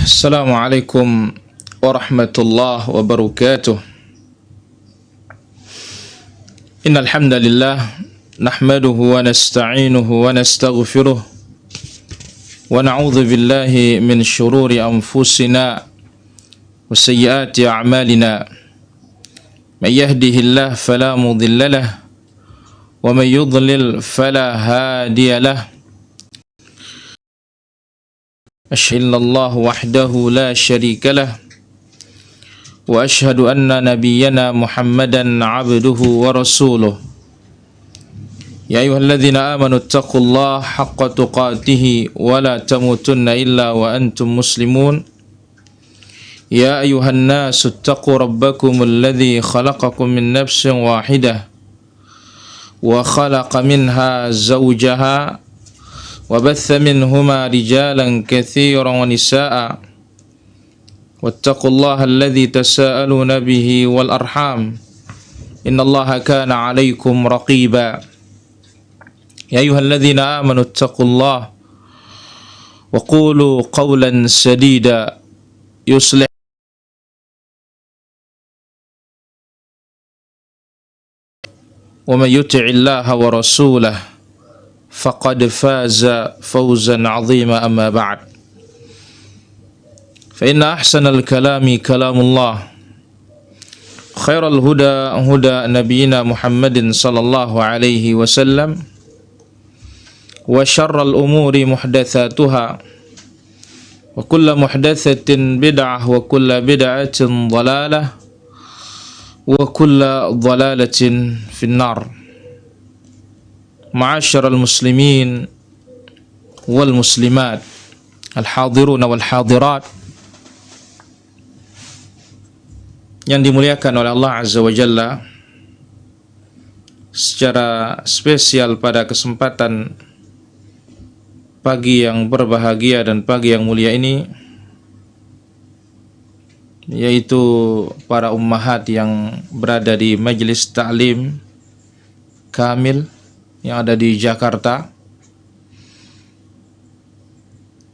Assalamualaikum warahmatullahi wabarakatuh. Innal hamdalillah nahmaduhu wa nasta'inuhu wa nastaghfiruh wa na'udzu billahi min shururi anfusina wa sayyiati a'malina. May yahdihillahu fala mudilla lahu wa may yudlil fala hadiya lahu. Asyhadu an la wahdahu la syarika lah wa asyhadu anna nabiyyana Muhammadan abduhu wa rasuluh. Ya ayyuhalladzina amanu taqullaha haqqa tuqatih wa la tamutunna illa wa antum muslimun. Ya ayyuhan nasu taqu rabbakumul ladzi khalaqakum min nafsin wahidah wa khalaqa minha zawjaha وبث منهما رجالا كثيرا ونساء واتقوا الله الذي تساءلون به والأرحام إن الله كان عليكم رقيبا يا أيها الذين آمنوا اتقوا الله وقولوا قولا سديدا يصلح ومن يطع الله ورسوله faqad faza fawzan 'azima amma ba'd. Fa inna ahsanal kalami kalamullah khairal huda huda nabiyyina Muhammadin sallallahu alaihi wasallam wa syarral umuri muhdatsatuha wa kullu muhdatsatin bid'ah wa kullu bid'atin dhalalah wa kullu dhalalatin finnar. Ma'asyiral muslimin wal muslimat, al-hadirun wal hadirat yang dimuliakan oleh Allah Azza wa Jalla, secara spesial pada kesempatan pagi yang berbahagia dan pagi yang mulia ini, yaitu para ummahat yang berada di Majelis Ta'lim Kamil yang ada di Jakarta.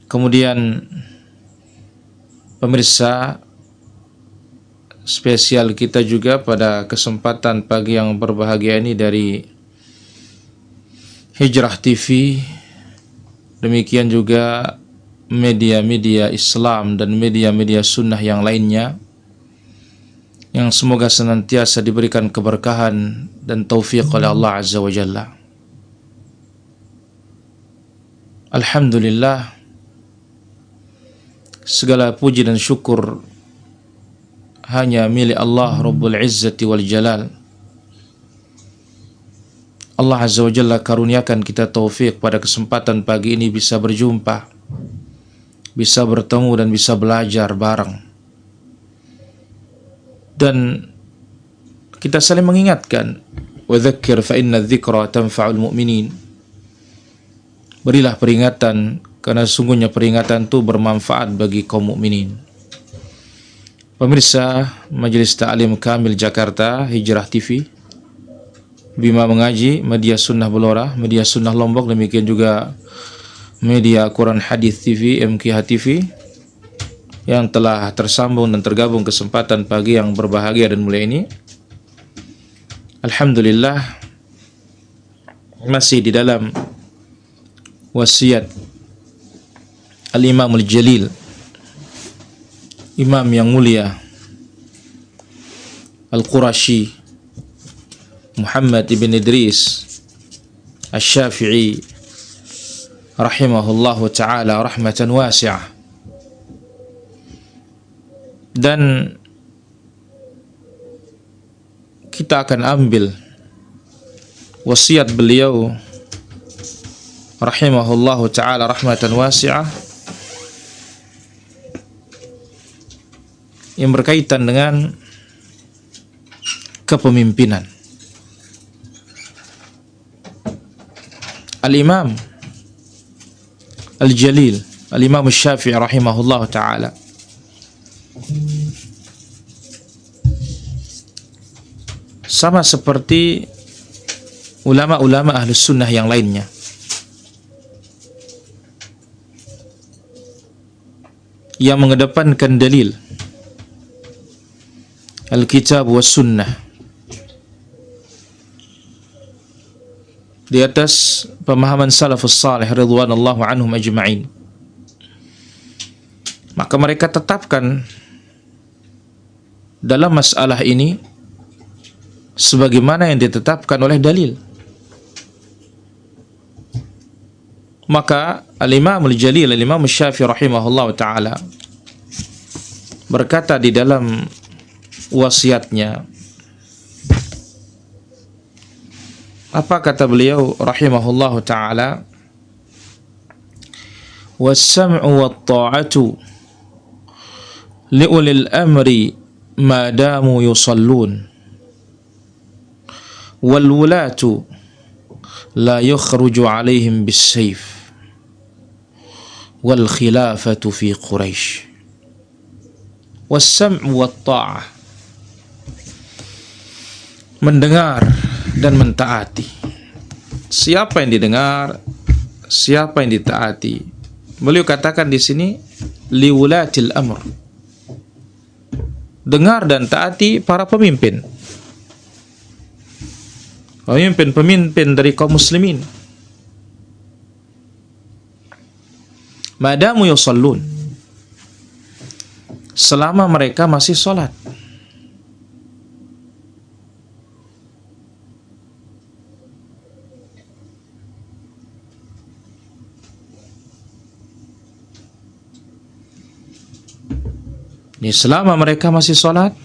Kemudian pemirsa spesial kita juga pada kesempatan pagi yang berbahagia ini dari Hijrah TV, demikian juga media-media Islam dan media-media sunnah yang lainnya, yang semoga senantiasa diberikan keberkahan dan taufik oleh Allah Azza wa Jalla. Alhamdulillah, segala puji dan syukur hanya milik Allah Rabbul Izzati wal Jalal. Allah Azza wa Jalla karuniakan kita taufik pada kesempatan pagi ini bisa berjumpa, bisa bertemu dan bisa belajar bareng. Dan kita saling mengingatkan, wa dzakir fa inna dzikra tanfa'ul mu'minin. Berilah peringatan, karena sungguhnya peringatan itu bermanfaat bagi kaum mukminin. Pemirsa Majelis Ta'lim Kamil Jakarta, Hijrah TV, Bima Mengaji, Media Sunnah Belora, Media Sunnah Lombok, demikian juga Media Quran Hadis TV, MKH TV, yang telah tersambung dan tergabung kesempatan pagi yang berbahagia dan mulia ini. Alhamdulillah, masih di dalam wasiat Al-Imamul Jalil, Imam yang mulia Al-Qurashi Muhammad ibn Idris Asy-Syafi'i rahimahullahu ta'ala rahmatan wasi'ah. Dan kita akan ambil wasiat beliau rahimahullahu ta'ala rahmatan wasi'ah yang berkaitan dengan kepemimpinan. Al-Imam Al-Jalil, Al-Imam Asy-Syafi'i rahimahullahu ta'ala, sama seperti ulama-ulama Ahlus Sunnah yang lainnya, yang mengedepankan dalil Alkitab was sunnah di atas pemahaman salafus salih ridwanullahu anhum ajma'in, maka mereka tetapkan dalam masalah ini sebagaimana yang ditetapkan oleh dalil. Maka Al-Imam Al-Jalil, Al-Imam Syafi'i rahimahullah ta'ala berkata di dalam wasiatnya, apa kata beliau rahimahullah ta'ala? Was-sam'u wat-ta'atu li'ulil amri ma damu yusallun wal wulatu la yukhruju alaihim bis-sayf wal khilafatu fi Quraisy. Was-sam'u wat-ta'ah, mendengar dan mentaati. Siapa yang didengar, siapa yang ditaati? Beliau katakan di sini liwulatil amr, dengar dan taati para pemimpin, pemimpin dari kaum muslimin. Madamu yusallun, selama mereka masih sholat. Ini selama mereka masih sholat,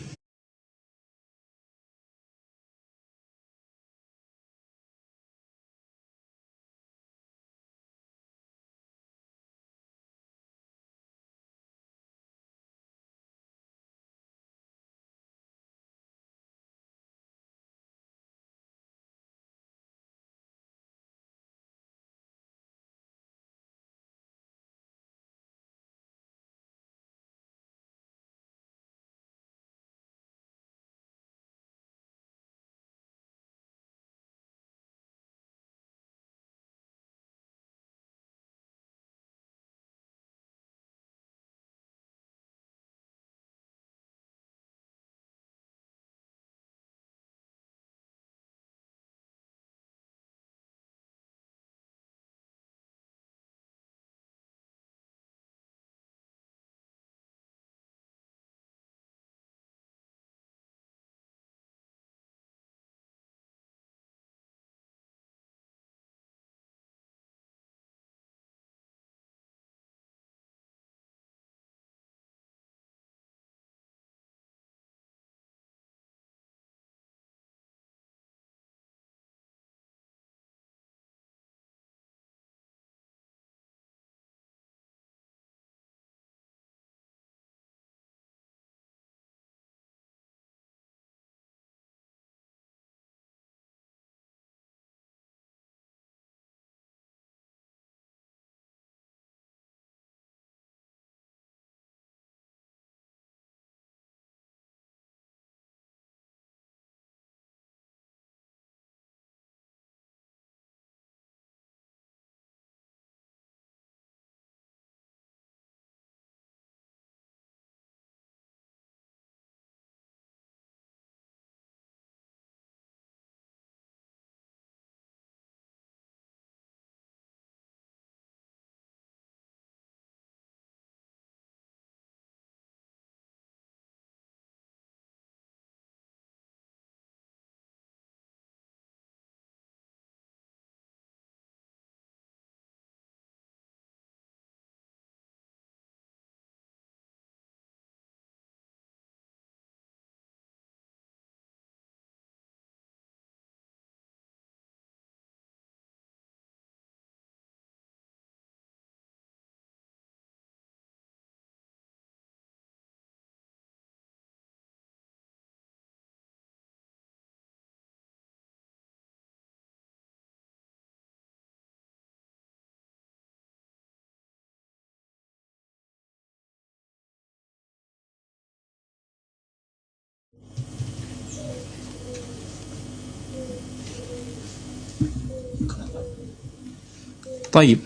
Taib.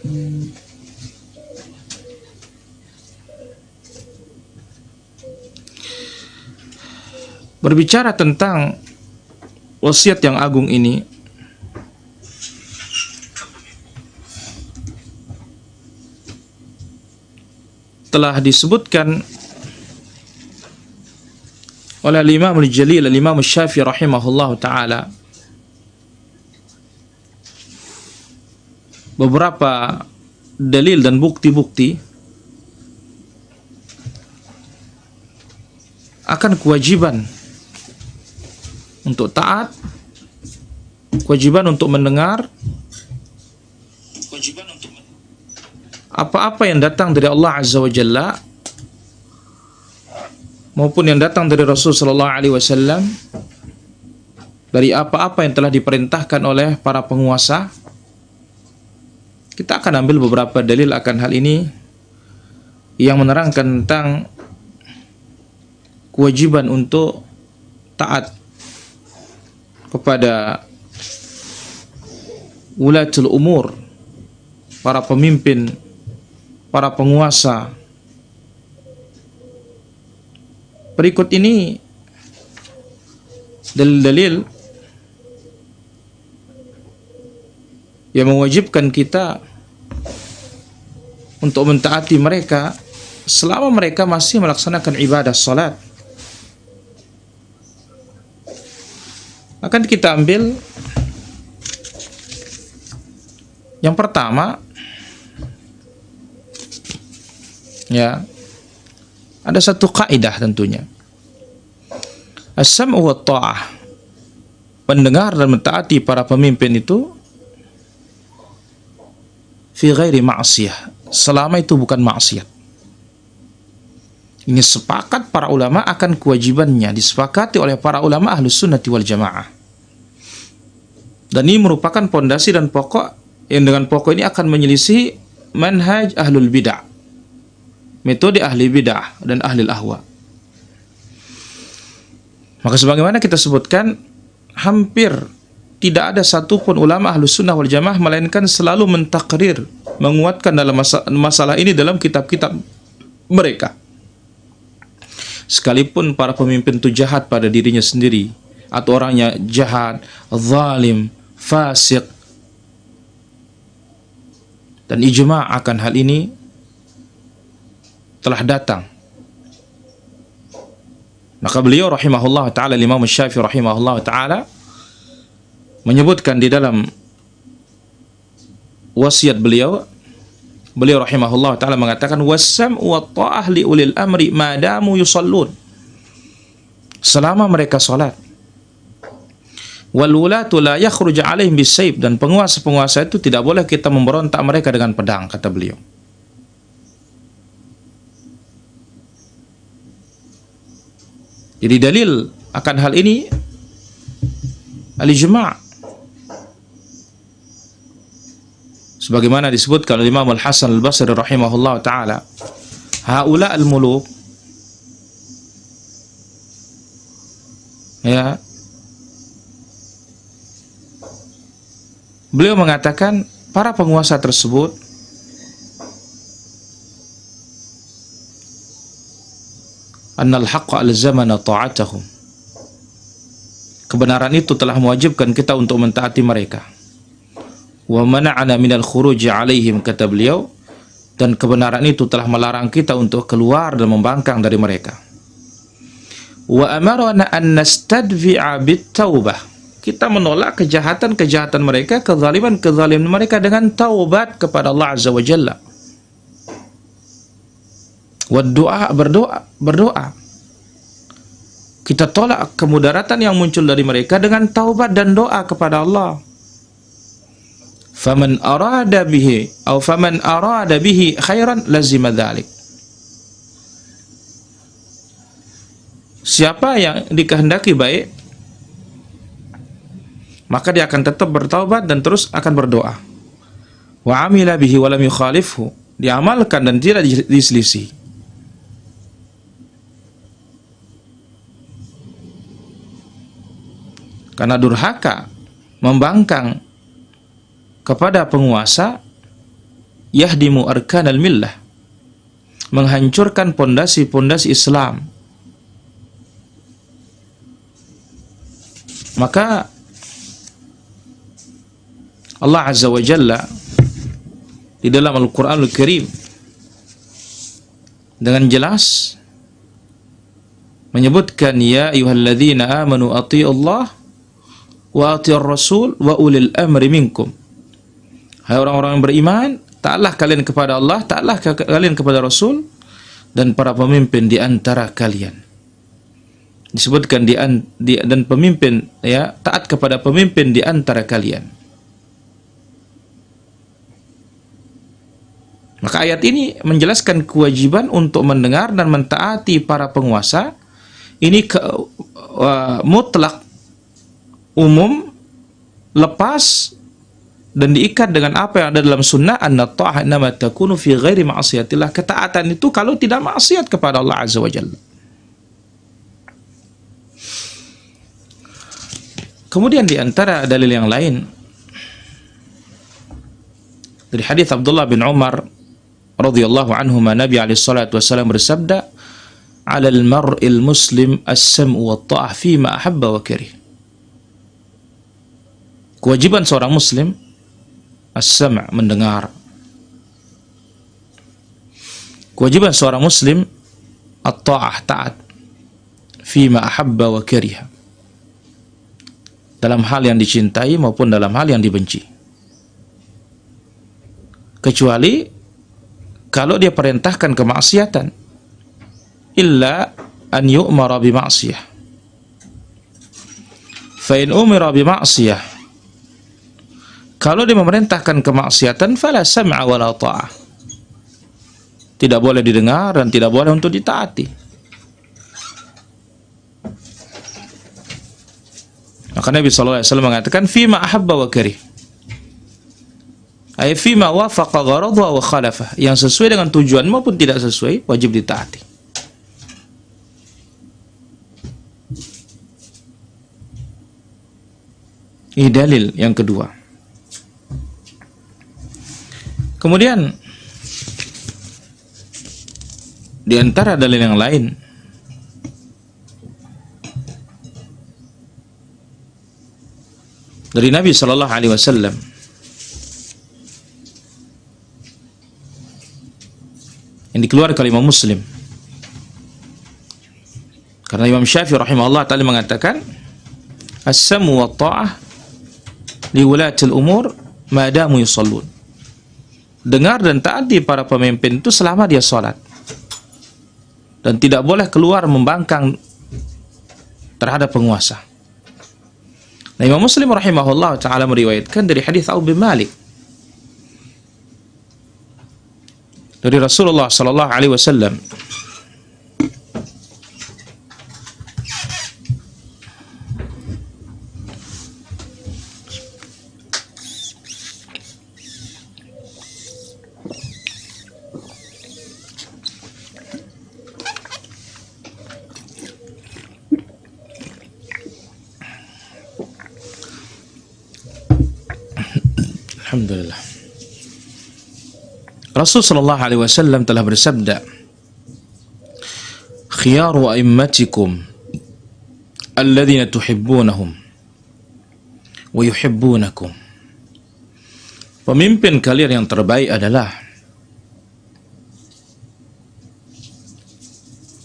berbicara tentang wasiat yang agung ini, telah disebutkan oleh Imam Al-Jalil, Imam Syafi'i rahimahullah ta'ala, beberapa dalil dan bukti-bukti akan kewajiban untuk taat, kewajiban untuk mendengar, apa-apa yang datang dari Allah Azza wa Jalla maupun yang datang dari Rasul sallallahu alaihi wasallam, dari apa-apa yang telah diperintahkan oleh para penguasa. Kita akan ambil beberapa dalil akan hal ini yang menerangkan tentang kewajiban untuk taat kepada ulatul umur, para pemimpin, para penguasa. Berikut ini dalil-dalil yang mewajibkan kita untuk mentaati mereka selama mereka masih melaksanakan ibadah salat. Akan kita ambil yang pertama, ya, ada satu kaidah tentunya. As-sam'u wa ta'ah. Mendengar dan mentaati para pemimpin itu fi ghairi ma'siyah, selama itu bukan maksiat. Ini sepakat para ulama akan kewajibannya, disepakati oleh para ulama Ahlus Sunnati wal Jamaah. Dan ini merupakan pondasi dan pokok yang dengan pokok ini akan menyelisih manhaj ahlul bid'ah, metode ahli bid'ah dan ahli ahwa. Maka sebagaimana kita sebutkan, hampir tidak ada satupun ulama Ahlus Sunnah wal Jamaah melainkan selalu mentakrir, menguatkan dalam masalah ini dalam kitab-kitab mereka. Sekalipun para pemimpin itu jahat pada dirinya sendiri, atau orangnya jahat, zalim, fasik, dan ijma' akan hal ini telah datang. Maka beliau rahimahullah ta'ala, Imam Syafi'i rahimahullah ta'ala, menyebutkan di dalam wasiat beliau rahimahullah ta'ala mengatakan, wassam wa ta'ah li ulil amri madamu yusallun, selama mereka salat. Wal wulatu la yakhruj alaihim bisayf, dan penguasa-penguasa itu tidak boleh kita memberontak mereka dengan pedang, kata beliau. Jadi dalil akan hal ini al-ijma', sebagaimana disebutkan oleh Imam Al-Hasan Al-Basri rahimahullah ta'ala, haula al-muluk, ya, beliau mengatakan para penguasa tersebut annal haqqa al-zamana ta'atahum, kebenaran itu telah mewajibkan kita untuk mentaati mereka. Wa mana'ana minal khuruji alaihim, kata beliau, dan kebenaran itu telah melarang kita untuk keluar dan membangkang dari mereka. Wa amarana an nastadfi'a bit-taubah, kita menolak kejahatan-kejahatan mereka, kezaliman-kezaliman mereka dengan taubat kepada Allah Azza wa Jalla. Wa doa, berdoa. Kita tolak kemudaratan yang muncul dari mereka dengan taubat dan doa kepada Allah. Faman arada bihi khairan lazima dzalik. Siapa yang dikehendaki baik, maka dia akan tetap bertaubat dan terus akan berdoa. Wa amila bihi wa lam yukhalifhu, diamalkan dan tidak diselisih. Karena durhaka, membangkang kepada penguasa, yahdimu arkanal millah, menghancurkan pondasi-pondasi Islam. Maka Allah Azza wa Jalla di dalam Al-Quranul Karim dengan jelas menyebutkan, ya ayyuhalladzina amanu athi'ullah wa athi'ur rasul wa ulil amri minkum. Hai orang-orang yang beriman, taatlah kalian kepada Allah, taatlah kalian kepada Rasul dan para pemimpin di antara kalian. Disebutkan dan pemimpin, ya, taat kepada pemimpin di antara kalian. Maka ayat ini menjelaskan kewajiban untuk mendengar dan mentaati para penguasa. Ini mutlak, umum, lepas dan diikat dengan apa yang ada dalam sunnah, anna ta'ah innama takunu fi ghairi ma'siyatillah. Ketaatan itu kalau tidak maksiat kepada Allah Azza wa Jalla. Kemudian di antara dalil yang lain dari hadis Abdullah bin Umar radhiyallahu anhuma, Nabi alaihi salatu wasallam bersabda, "'Alal mar'il muslim as-sam'u wa ta'ah fi ma ahabba wa karih." Kewajiban seorang muslim as-sam', mendengar. Kewajiban seorang muslim at-ta'ah, taat, fi ma ahabba wa kariha, dalam hal yang dicintai maupun dalam hal yang dibenci. Kecuali kalau dia perintahkan kemaksiatan, illa an yu'mara bi ma'siyah. Fa in umira bi ma'siyah, kalau dia memerintahkan kemaksiatan, fala sam'a wala ta'ah, tidak boleh didengar dan tidak boleh untuk ditaati. Maka Nabi SAW mengatakan, fima ahabba wa karih, ay fima wafaqa gharadha wa khalafah, yang sesuai dengan tujuan maupun tidak sesuai, wajib ditaati. Ini dalil yang kedua. Kemudian di antara dalil yang lain dari Nabi sallallahu alaihi wasallam yang dikeluarkan oleh Imam Muslim, karena Imam Syafi'i rahimahullah taala mengatakan, as-samu wa ta'ah li wulatil umur ma damu yusallun. Dengar dan taati para pemimpin itu selama dia sholat, dan tidak boleh keluar membangkang terhadap penguasa. Nah, Imam Muslim rahimahullah ta'ala meriwayatkan dari hadis Abu bin Malik dari Rasulullah sallallahu alaihi wasallam, alhamdulillah, Rasul sallallahu alaihi wasallam telah bersabda, khiyaru a'immatikum alladhina tuhibbunahum wa yuhibbunakum. Pemimpin kalian yang terbaik adalah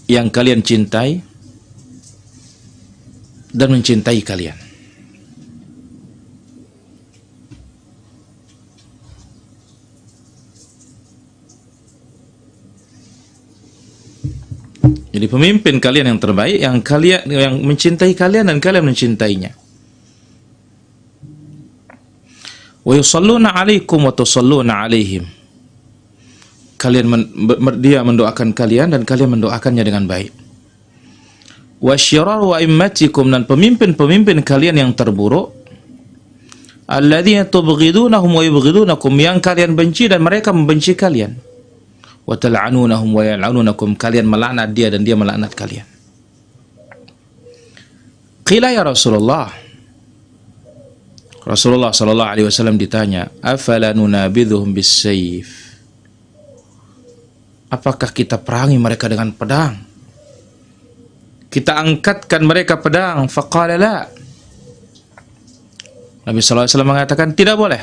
yang kalian cintai dan mencintai kalian. Jadi pemimpin kalian yang terbaik, yang mencintai kalian dan kalian mencintainya. Wa yusalluna 'alaikum wa tusalluna 'alaihim. Dia mendoakan kalian dan kalian mendoakannya dengan baik. Wa syiraru a'immatikum, dan pemimpin-pemimpin kalian yang terburuk, alladzina tubghidunahum wa yubghidunakum, yang kalian benci dan mereka membenci kalian. Wa tal'anunahum wa yal'anunakum, kalian melaknat dia dan dia melaknat kalian. Qila ya Rasulullah, Rasulullah sallallahu alaihi wasallam ditanya, afala nunabidhuhum bis-sayf, apakah kita perangi mereka dengan pedang? Kita angkatkan mereka pedang? Faqala la, Nabi SAW mengatakan tidak boleh.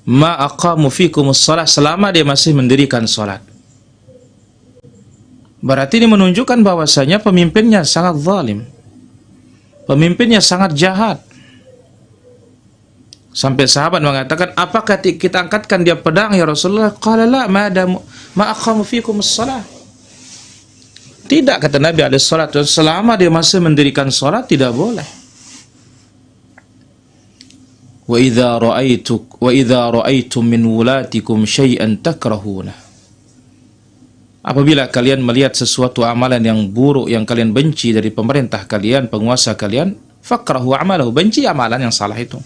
Ma aqamu fikumus shalah, selama dia masih mendirikan salat. Berarti ini menunjukkan bahwasanya pemimpinnya sangat zalim. Pemimpinnya sangat jahat. Sampai sahabat mengatakan, apakah kita angkatkan dia pedang ya Rasulullah? Qala la, ma aqamu fikumus shalah. Tidak, kata Nabi alaihi salatu, selama dia masih mendirikan salat tidak boleh. Wa idza ra'aitum min wulatikum syai'an takrahuna. Apabila kalian melihat sesuatu amalan yang buruk yang kalian benci dari pemerintah kalian, penguasa kalian, fakrahu amalahu, benci amalan yang salah itu.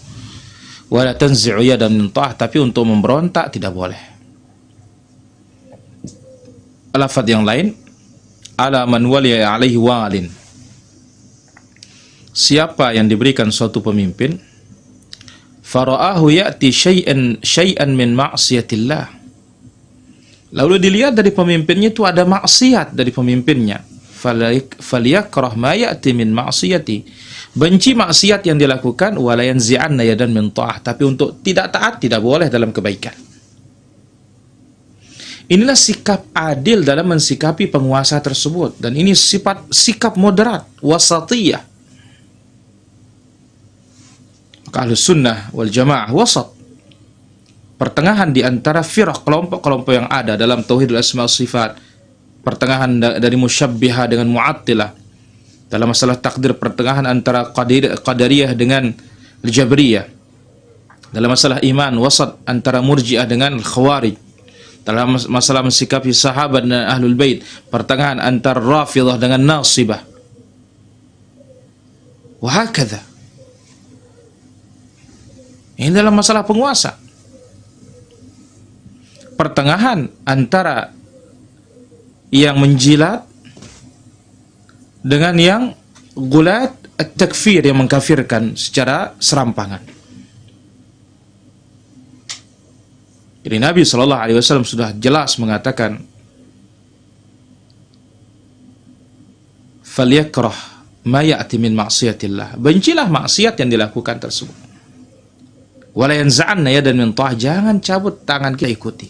Wa la tanzi'u yadan min ta'ah, tapi untuk memberontak tidak boleh. Lafaz yang lain, ala man waliya alaihi walin. Siapa yang diberikan suatu pemimpin, fara'ahu ya'ti syai'an min ma'siyatillah, lalu dilihat dari pemimpinnya itu ada maksiat dari pemimpinnya, falyakrah ma ya'ti min ma'siyati, benci maksiat yang dilakukan, wala yanzi'anna yadan min ta'ah, tapi untuk tidak taat tidak boleh dalam kebaikan. Inilah sikap adil dalam mensikapi penguasa tersebut, dan ini sikap moderat, wasatiyah. Ahlus sunnah wal jamaah wasat, pertengahan di antara firaq, kelompok-kelompok yang ada dalam tauhidul asma sifat, pertengahan dari musyabbiha dengan mu'attilah, dalam masalah takdir pertengahan antara qadariyah dengan jabriyah, dalam masalah iman wasat antara murji'ah dengan khawarij, dalam masalah mensikapi sahabat dan ahlul bait, pertengahan antara rafidah dengan nasibah, wa hakadha. Ini dalam masalah penguasa, pertengahan antara yang menjilat dengan yang gulat at-takfir, yang mengkafirkan secara serampangan. Jadi Nabi SAW sudah jelas mengatakan, falyakrah ma ya'ti min ma'siyatillah, bencilah maksiat yang dilakukan tersebut. Wala yanza'anna yadan min ta'ah, jangan cabut tangan kita ikuti.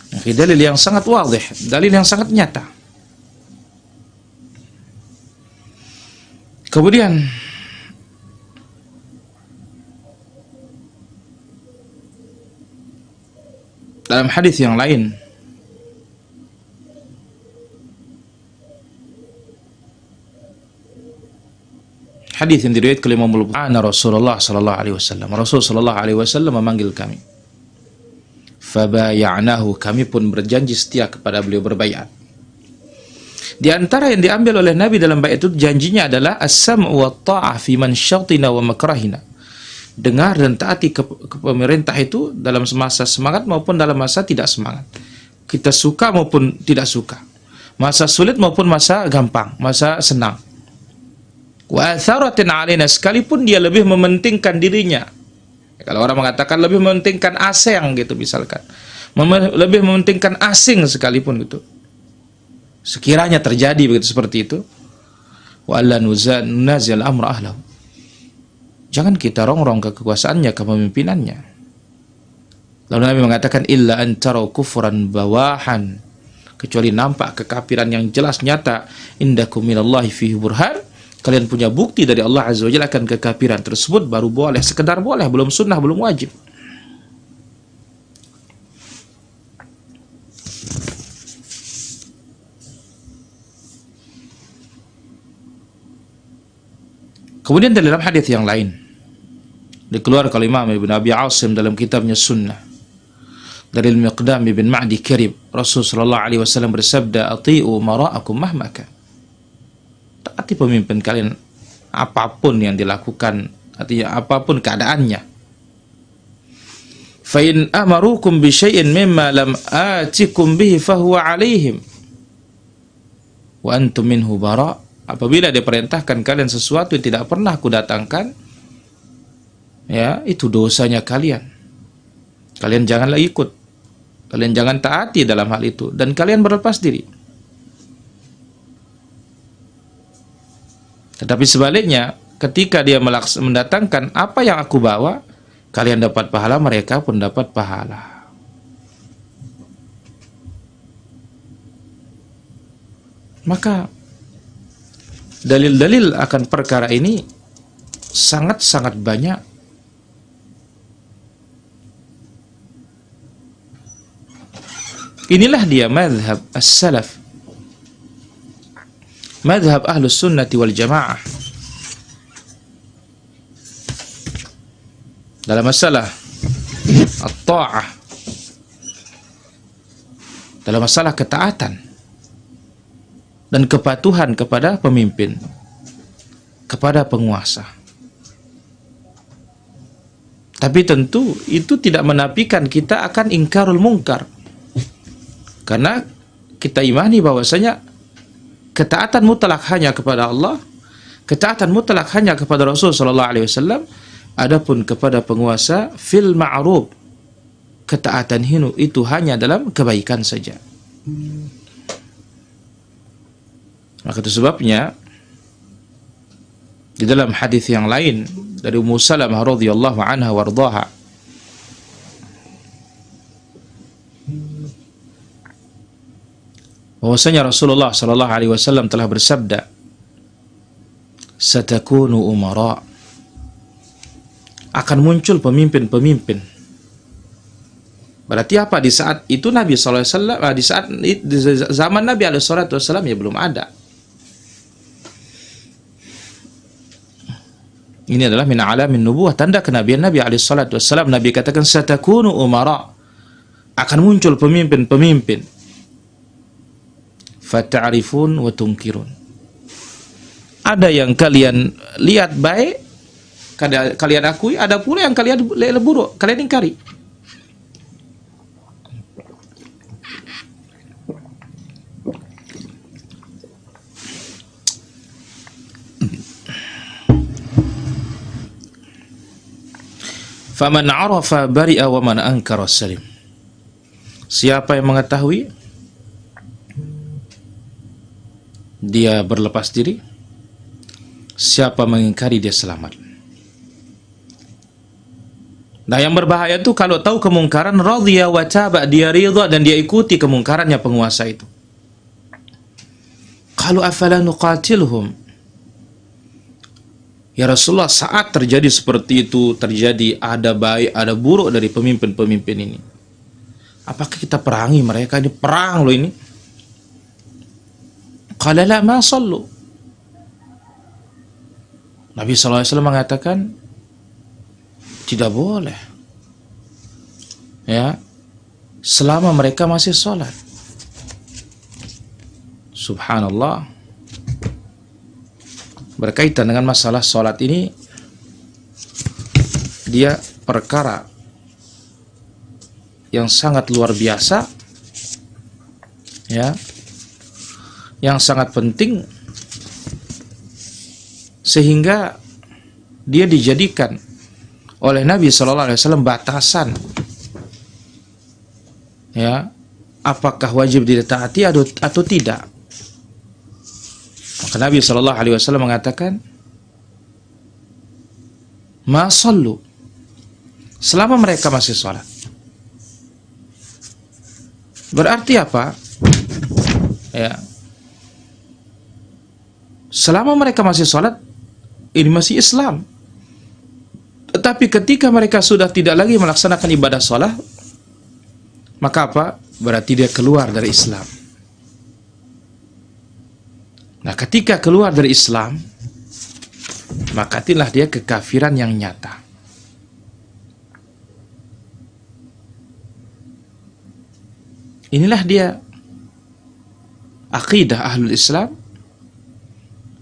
Ini dalil yang sangat wadih, dalil yang sangat nyata. Kemudian dalam hadis yang lain, hadis yang diriwayatkan oleh Imam Al-Bukhari, Rasulullah sallallahu alaihi wasallam, Rasul sallallahu alaihi wasallam memanggil kami. Fabaya'nahu, kami pun berjanji setia kepada beliau, berbaiat. Di antara yang diambil oleh Nabi dalam baiat itu, janjinya adalah as-sam'u wa ta'ah fi man syatina wa makrahina. Dengar dan taati ke pemerintah itu dalam masa semangat maupun dalam masa tidak semangat. Kita suka maupun tidak suka. Masa sulit maupun masa gampang, masa senang. Wa atharatin alaina, sekalipun dia lebih mementingkan dirinya. Kalau orang mengatakan lebih mementingkan asing gitu misalkan, lebih mementingkan asing sekalipun gitu. Sekiranya terjadi begitu seperti itu, wa alla nunazil amra ahlahu, jangan kita rongrong ke kekuasaannya, kepemimpinannya. Lalu Nabi mengatakan, illa antara kufran bawahan, kecuali nampak kekafiran yang jelas nyata, indakum minallahi fihi burhan, kalian punya bukti dari Allah Azza wa Jalla akan kekafiran tersebut, baru boleh, sekedar boleh, belum sunnah, belum wajib. Kemudian dalam hadis yang lain dikeluarkan oleh Imam Ibn Abi Asim dalam kitabnya Sunnah dari Al-Miqdam bin Ma'di Karib, Rasulullah sallallahu alaihi wasallam bersabda, ati'u mara'akum mahmaka, taati pemimpin kalian apapun yang dilakukan, artinya apapun keadaannya. Fa in amarukum bi syai'in mimma lam atikum bihi fahuwa alaihim wa antum minhu bara', apabila diperintahkan kalian sesuatu yang tidak pernah aku datangkan, ya, itu dosanya kalian. Kalian janganlah ikut, kalian jangan taati dalam hal itu, dan kalian berlepas diri. Tetapi sebaliknya, ketika dia mendatangkan apa yang aku bawa, kalian dapat pahala, mereka pun dapat pahala. Maka dalil-dalil akan perkara ini sangat-sangat banyak. Inilah dia madhab as-salaf, madhab ahlus sunnati wal jamaah dalam masalah at-ta'ah, dalam masalah ketaatan dan kepatuhan kepada pemimpin, kepada penguasa. Tapi tentu itu tidak menafikan kita akan ingkarul mungkar, karena kita imani bahwasanya ketaatan mutlak hanya kepada Allah, ketaatan mutlak hanya kepada Rasul sallallahu alaihi wasallam. Adapun kepada penguasa fil ma'ruf, ketaatan itu hanya dalam kebaikan saja. Maka itu sebabnya di dalam hadis yang lain dari Ummu Salamah radhiyallahu anha wardaha, bahwasanya Rasulullah sallallahu alaihi wasallam telah bersabda, "Satakunu umara." Akan muncul pemimpin-pemimpin. Berarti apa? Di saat itu Nabi sallallahu alaihi wasallam, di zaman Nabi alaihi salatu wasallam ya belum ada. Ini adalah min alamin nubuwah, tanda kenabian Nabi alaihi salatu wasallam. Nabi katakan satakunu umara, akan muncul pemimpin-pemimpin. Fata'rifun wa tunkirun. Ada yang kalian lihat baik, kalian akui, ada pula yang kalian buruk, kalian ingkari. Faman arafa bari'a wa man ankara salim. Siapa yang mengetahui, dia berlepas diri. Siapa mengingkari, dia selamat. Nah, yang berbahaya itu kalau tahu kemungkaran, radhiya wa taba, dia ridha dan dia ikuti kemungkarannya penguasa itu. Qalu afala nuqatilhum. Ya Rasulullah, saat terjadi seperti itu, terjadi ada baik, ada buruk dari pemimpin-pemimpin ini, apakah kita perangi mereka? Ini perang loh ini. Qala la ma sallu. Nabi sallallahu alaihi wasallam mengatakan tidak boleh, ya, selama mereka masih sholat. Subhanallah. Berkaitan dengan masalah sholat ini, dia perkara yang sangat luar biasa, ya, yang sangat penting, sehingga dia dijadikan oleh Nabi Shallallahu Alaihi Wasallam batasan, ya, apakah wajib ditaati atau tidak. Maka Nabi Shallallahu Alaihi Wasallam mengatakan, ma sallu, selama mereka masih sholat. Berarti apa? Ya, selama mereka masih sholat, ini masih Islam. Tetapi ketika mereka sudah tidak lagi melaksanakan ibadah sholat, maka apa? Berarti dia keluar dari Islam. Nah, ketika keluar dari Islam, maka itulah dia kekafiran yang nyata. Inilah dia akidah ahlul Islam,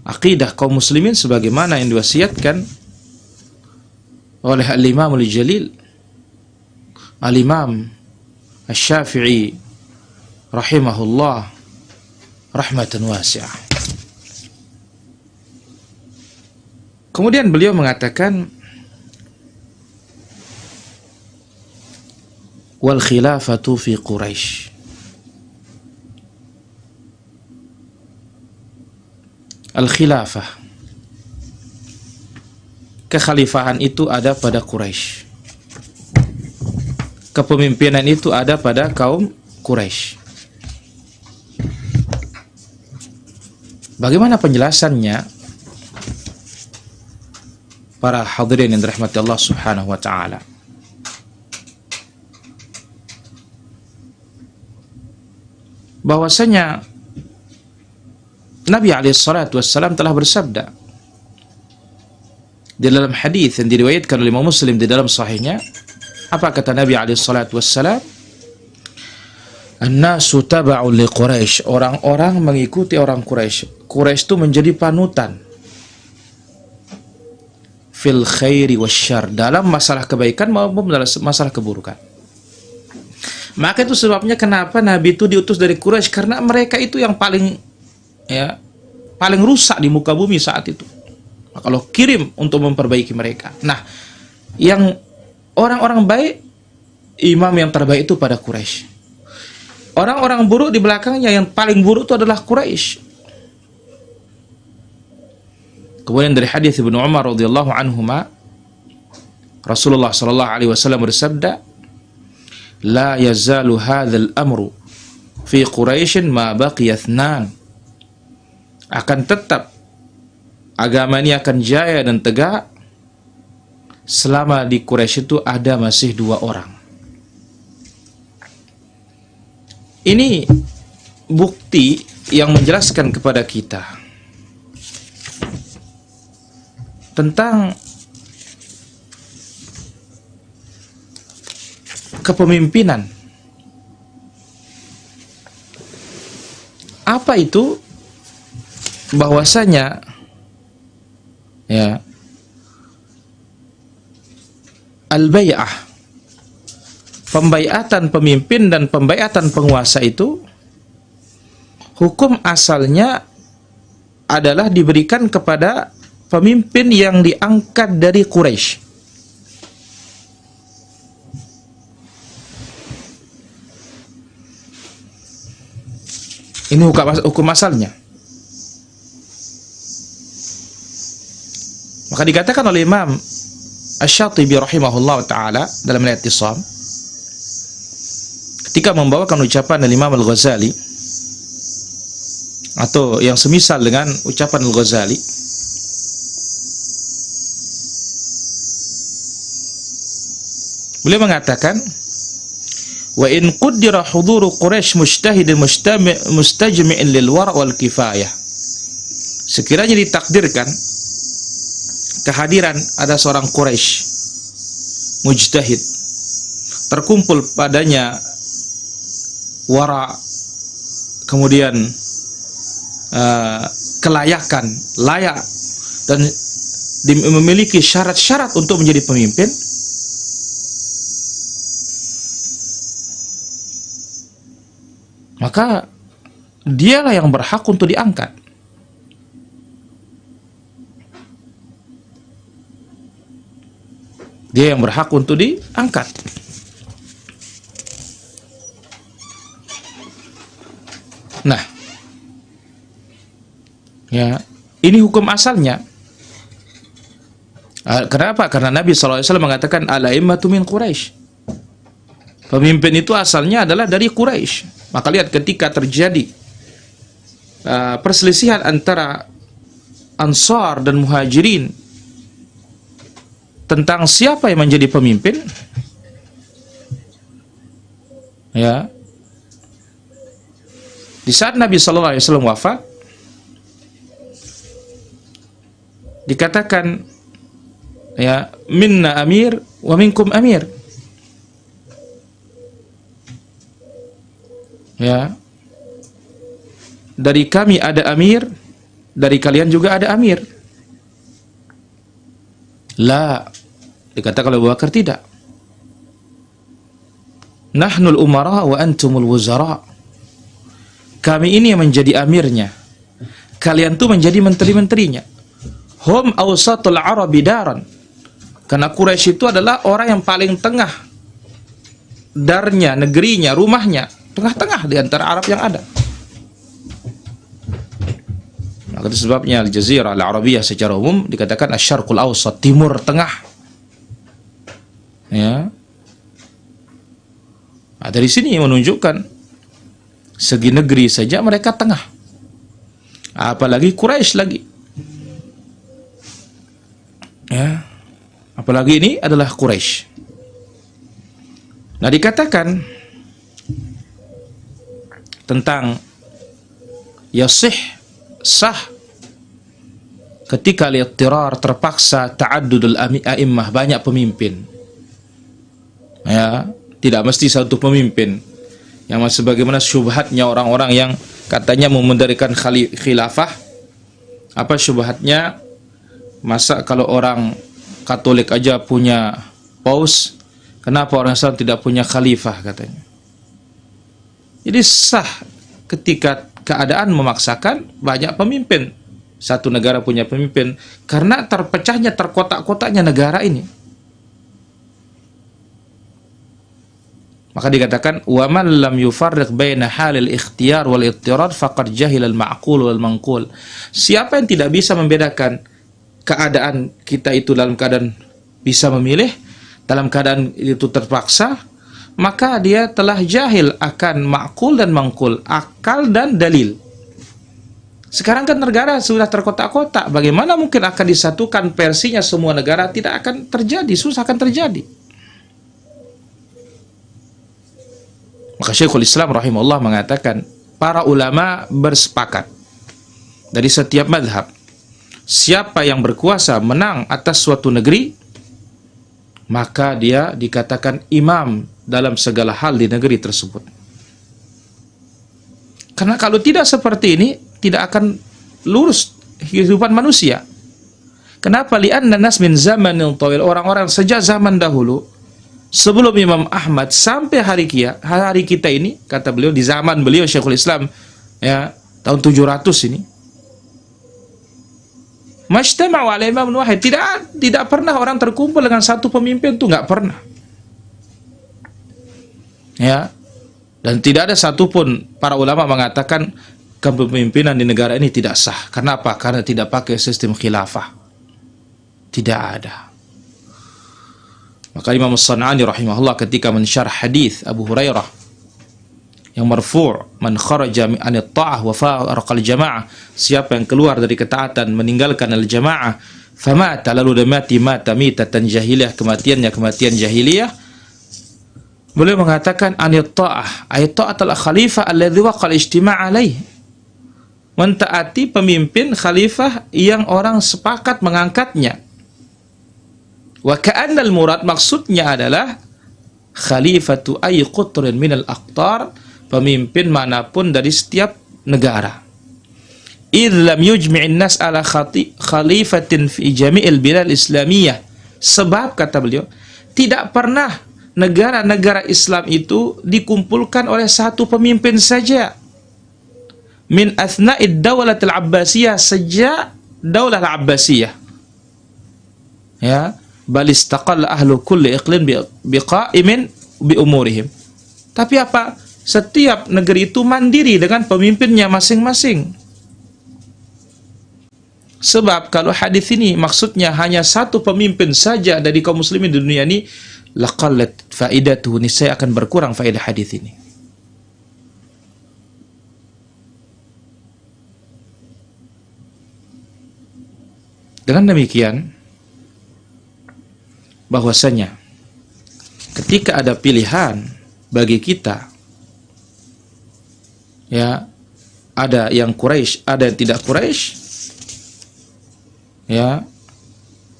akidah kaum muslimin sebagaimana yang diwasiatkan oleh al-Imam al-Jalil, al-Imam Asy-Syafi'i rahimahullah rahmatan wasi'ah. Kemudian beliau mengatakan, wal khilafatu fi Quraisy. Al khilafah, kekhalifahan itu ada pada Quraisy. Kepemimpinan itu ada pada kaum Quraisy. Bagaimana penjelasannya? Para hadirin yang dirahmati Allah Subhanahu wa taala. Bahwasanya Nabi SAW telah bersabda di dalam hadis yang diriwayatkan oleh Imam Muslim di dalam sahihnya. Apa kata Nabi SAW? An-nasu taba'un li Quraisy. Orang-orang mengikuti orang Quraisy. Quraisy itu menjadi panutan fil khairi wasyarr, dalam masalah kebaikan maupun dalam masalah keburukan. Maka itu sebabnya kenapa Nabi itu diutus dari Quraisy, karena mereka itu yang paling rusak di muka bumi saat itu. Maka Allah kirim untuk memperbaiki mereka. Nah, yang orang-orang baik, imam yang terbaik itu pada Quraisy. Orang-orang buruk di belakangnya, yang paling buruk itu adalah Quraisy. Kemudian dari hadis Ibnu Umar radhiyallahu anhuma, Rasulullah sallallahu alaihi wasallam bersabda, "La yazalu hadzal amru fi Quraisy ma baqiya ithnan." Akan tetap agama ini akan jaya dan tegak selama di Quraisy itu ada masih 2 orang. Ini bukti yang menjelaskan kepada kita tentang kepemimpinan. Apa itu? Bahwasanya al-bai'ah, pembaiatan pemimpin dan pembaiatan penguasa itu hukum asalnya adalah diberikan kepada pemimpin yang diangkat dari Quraisy. Ini hukum asalnya. Maka dikatakan oleh Imam Asy-Syatibi rahimahullah ta'ala dalam Al-I'tisam, ketika membawakan ucapan dari Imam Al-Ghazali atau yang semisal dengan ucapan Al-Ghazali, beliau mengatakan, wa in qaddara huduru Quraisy mujtahidin mustajmi'in lil wara' wal kifayah. Sekiranya ditakdirkan kehadiran ada seorang Quraisy mujtahid, terkumpul padanya wara, kemudian kelayakan, layak, dan memiliki syarat-syarat untuk menjadi pemimpin, maka dialah yang berhak untuk diangkat. Dia yang berhak untuk diangkat. Nah, ini hukum asalnya. Kenapa? Karena Nabi SAW mengatakan al-a'immatu min Quraisy. Pemimpin itu asalnya adalah dari Quraisy. Maka lihat ketika terjadi perselisihan antara Ansar dan Muhajirin tentang siapa yang menjadi pemimpin, di saat Nabi SAW wafat, dikatakan minna amir wa minkum amir. Dari kami ada amir, dari kalian juga ada amir. La, dikatakan oleh Abu Bakar, tidak. Nahnul umara wa antumul wuzara. Kami ini yang menjadi amirnya, kalian tuh menjadi menteri-menterinya. Hum awsatul arabi daran. Karena Quraisy itu adalah orang yang paling tengah darnya, negerinya, rumahnya, tengah-tengah di antara Arab yang ada. Maka itu sebabnya Al-Jazirah Al-Arabiyah secara umum dikatakan Asy-Syarqul Awsat, Timur Tengah. Ya. Nah, dari sini menunjukkan segi negeri saja mereka tengah. Apalagi Quraisy lagi. Ya. Apalagi ini adalah Quraisy. Nah, dikatakan tentang yasih, sah ketika al-ittirar, terpaksa, ta'addudul a'immah, banyak pemimpin. Ya, tidak mesti satu pemimpin. Yang sebagaimana syubhatnya orang-orang yang katanya memundurkan khilafah. Apa syubhatnya? Masa kalau orang Katolik aja punya paus, kenapa orang Islam tidak punya khalifah katanya. Jadi sah ketika keadaan memaksakan banyak pemimpin. Satu negara punya pemimpin karena terpecahnya, terkotak-kotaknya negara ini. Maka dikatakan wa man lam yufarriq baina halil ikhtiyar wal ittirar faqad jahil al ma'qul wal manqul. Siapa yang tidak bisa membedakan keadaan kita itu dalam keadaan bisa memilih, dalam keadaan itu terpaksa, maka dia telah jahil akan ma'qul dan manqul, akal dan dalil. Sekarang kan negara sudah terkotak-kotak, bagaimana mungkin akan disatukan versinya semua negara? Tidak akan terjadi, susah akan terjadi. Maka Syekhul Islam rahimahullah mengatakan, para ulama bersepakat dari setiap madhab, siapa yang berkuasa menang atas suatu negeri, maka dia dikatakan imam dalam segala hal di negeri tersebut. Karena kalau tidak seperti ini, tidak akan lurus kehidupan manusia. Kenapa? Li'anna nas min zamanin tawil, orang-orang sejak zaman dahulu, sebelum Imam Ahmad sampai hari kita ini, kata beliau, di zaman beliau Syekhul Islam, ya, tahun 700 ini, majtama'u ala imam wahid, tidak pernah orang terkumpul dengan satu pemimpin, itu nggak pernah. Ya. Dan tidak ada satupun para ulama mengatakan kepemimpinan di negara ini tidak sah. Karena apa? Karena tidak pakai sistem khilafah. Tidak ada. Maka Imam As-San'ani rahimahullah ketika mensyarah hadis Abu Hurairah yang marfu', man kharaja an at-ta'ah wa faraqa al-jama'ah, siapa yang keluar dari ketaatan meninggalkan al-jama'ah, famata, lalu dia mati mitatan jahiliyah, kematiannya kematian jahiliyah. Beliau mengatakan an at-ta'ah, ay ta'at al-khalifah alladhi waqa al-ijtima' alaih, mentaati pemimpin khalifah yang orang sepakat mengangkatnya. Wa ka'anna al-murad, maksudnya adalah khalifatu ay qutrin minal aqtar, pemimpin manapun dari setiap negara. Idh lam yujmi'in nas ala khalifatin fi jami'il bilal islamiyah, sebab kata beliau tidak pernah negara-negara Islam itu dikumpulkan oleh satu pemimpin saja. Min athna'id dawlatil abbasiyah, sejak daulah al-abbasiyah. Ya, bal istaqalla ahlu kulli iqlim biqa'imin bi umurihim. Tapi apa? Setiap negeri itu mandiri dengan pemimpinnya masing-masing. Sebab kalau hadis ini maksudnya hanya satu pemimpin saja dari kaum muslimin di dunia ini, laqallat faidatuhu, niscaya akan berkurang faedah hadis ini. Dengan demikian, bahwasanya ketika ada pilihan bagi kita, ya, ada yang Quraisy, ada yang tidak Quraisy, ya,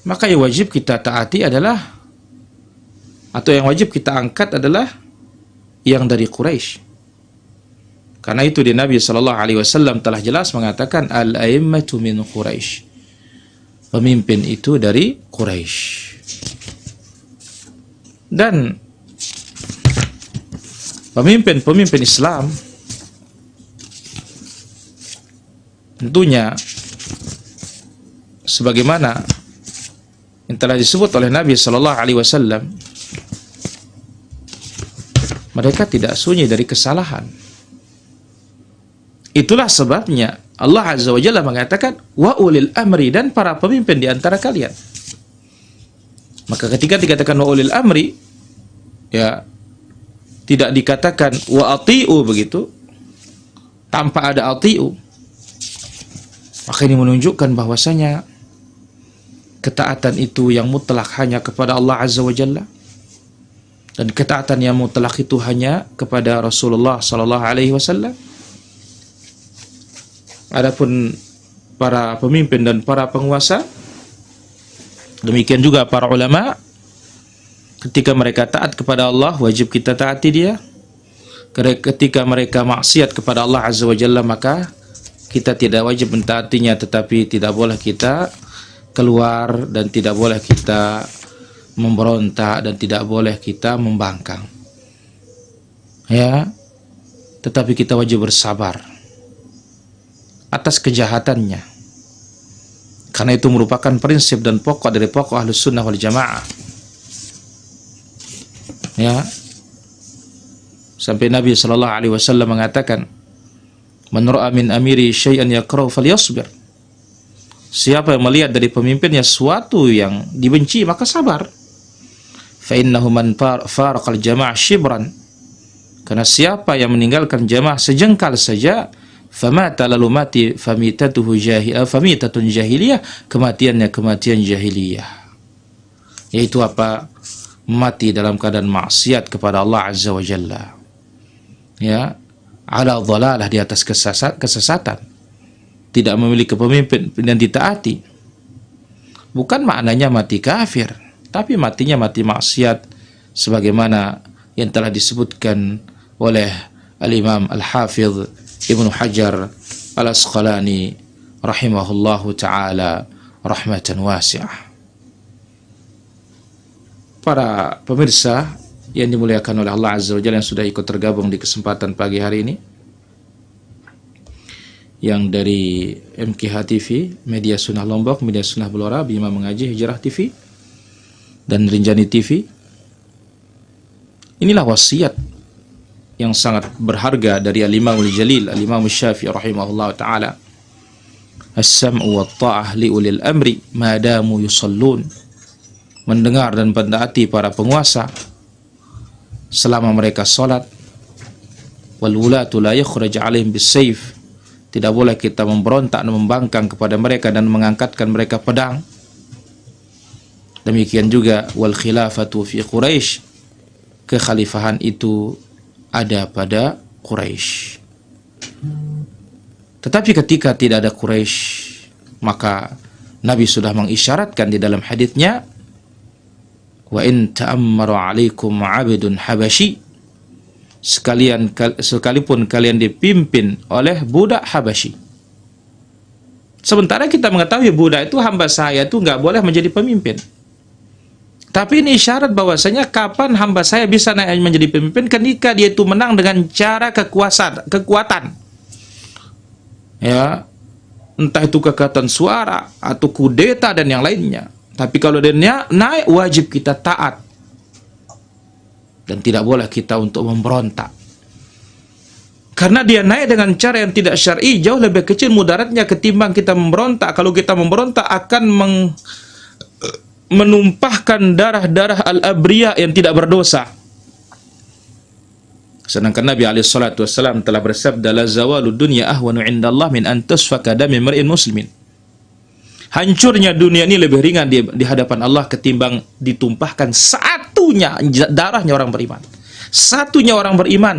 maka yang wajib kita taati adalah, atau yang wajib kita angkat adalah yang dari Quraisy. Karena itu di Nabi SAW telah jelas mengatakan al-a'immatu min Quraisy, pemimpin itu dari Quraisy. Dan pemimpin Islam tentunya sebagaimana yang telah disebut oleh Nabi SAW, mereka tidak sunyi dari kesalahan. Itulah sebabnya Allah Azza wa Jalla mengatakan wa ulil amri, dan para pemimpin di antara kalian. Maka ketika dikatakan wa ulil amri, ya tidak dikatakan wa ati'u begitu, tanpa ada ati'u. Maka ini menunjukkan bahwasanya ketaatan itu yang mutlak hanya kepada Allah Azza wa Jalla, dan ketaatan yang mutlak itu hanya kepada Rasulullah sallallahu alaihi wasallam. Adapun para pemimpin dan para penguasa, demikian juga para ulama, ketika mereka taat kepada Allah, wajib kita taati dia. Ketika mereka maksiat kepada Allah Azza wa Jalla, maka kita tidak wajib mentaatinya, tetapi tidak boleh kita keluar, dan tidak boleh kita memberontak, dan tidak boleh kita membangkang. Ya, tetapi kita wajib bersabar atas kejahatannya, karena itu merupakan prinsip dan pokok dari pokok Ahlus Sunnah wal Jamaah. Ya, sampai Nabi sallallahu alaihi wasallam mengatakan, "Man ra'a min amiri syai'an yakrahu falyasbir." Siapa yang melihat dari pemimpinnya sesuatu yang dibenci, maka sabar. Fa innahu man faraqal jamaah shibran. Karena siapa yang meninggalkan jamaah sejengkal saja, famata, lalu mati, famitatun jahiliyah, kematiannya kematian jahiliyah. Yaitu apa? Mati dalam keadaan maksiat kepada Allah Azza wa Jalla. Ya, ala dhalalah, di atas kesesatan. Tidak memiliki pemimpin dan ditaati. Bukan maknanya mati kafir, tapi matinya mati maksiat, sebagaimana yang telah disebutkan oleh Al-Imam Al-Hafidh Ibnu Hajar Al-Asqalani rahimahullahu ta'ala rahmatan wasi'ah. Para pemirsa yang dimuliakan oleh Allah Azza wa Jalla, yang sudah ikut tergabung di kesempatan pagi hari ini, yang dari MKH TV, Media Sunnah Lombok, Media Sunnah Blora, Bima Mengaji, Hijrah TV, dan Rinjani TV. Inilah wasiat yang sangat berharga dari Al-Imamul Jalil, Al-Imam Syafi'i rahimahullah ta'ala. As-sam'u wa ta'ah li ulil amri madamu yusallun. Mendengar dan mentaati para penguasa selama mereka salat. Wal wulatu la yukhraj 'alaihim bis-sayf. Tidak boleh kita memberontak dan membangkang kepada mereka dan mengangkatkan mereka pedang. Demikian juga wal khilafatu fi Quraisy. Kekhalifahan itu ada pada Quraisy. Tetapi ketika tidak ada Quraisy, maka Nabi sudah mengisyaratkan di dalam haditsnya, wa in ta'ammaru 'alaikum 'abdun habashi, sekalipun kalian dipimpin oleh budak Habasyi. Sementara kita mengetahui budak itu hamba saya itu nggak boleh menjadi pemimpin. Tapi ini isyarat bahwasanya kapan hamba saya bisa naik menjadi pemimpin, ketika dia itu menang dengan cara kekuatan. Ya, entah itu kekuatan suara atau kudeta dan yang lainnya. Tapi kalau dia naik, wajib kita taat. Dan tidak boleh kita untuk memberontak. Karena dia naik dengan cara yang tidak syar'i, jauh lebih kecil mudaratnya ketimbang kita memberontak. Kalau kita memberontak akan menumpahkan darah-darah al-abriya yang tidak berdosa. Sedangkan Nabi SAW telah bersabda, la zawalud dunya ahwanu indallah min an tusfaka dami mar'in muslimin. Hancurnya dunia ini lebih ringan di hadapan Allah ketimbang ditumpahkan satunya darahnya orang beriman. Satunya orang beriman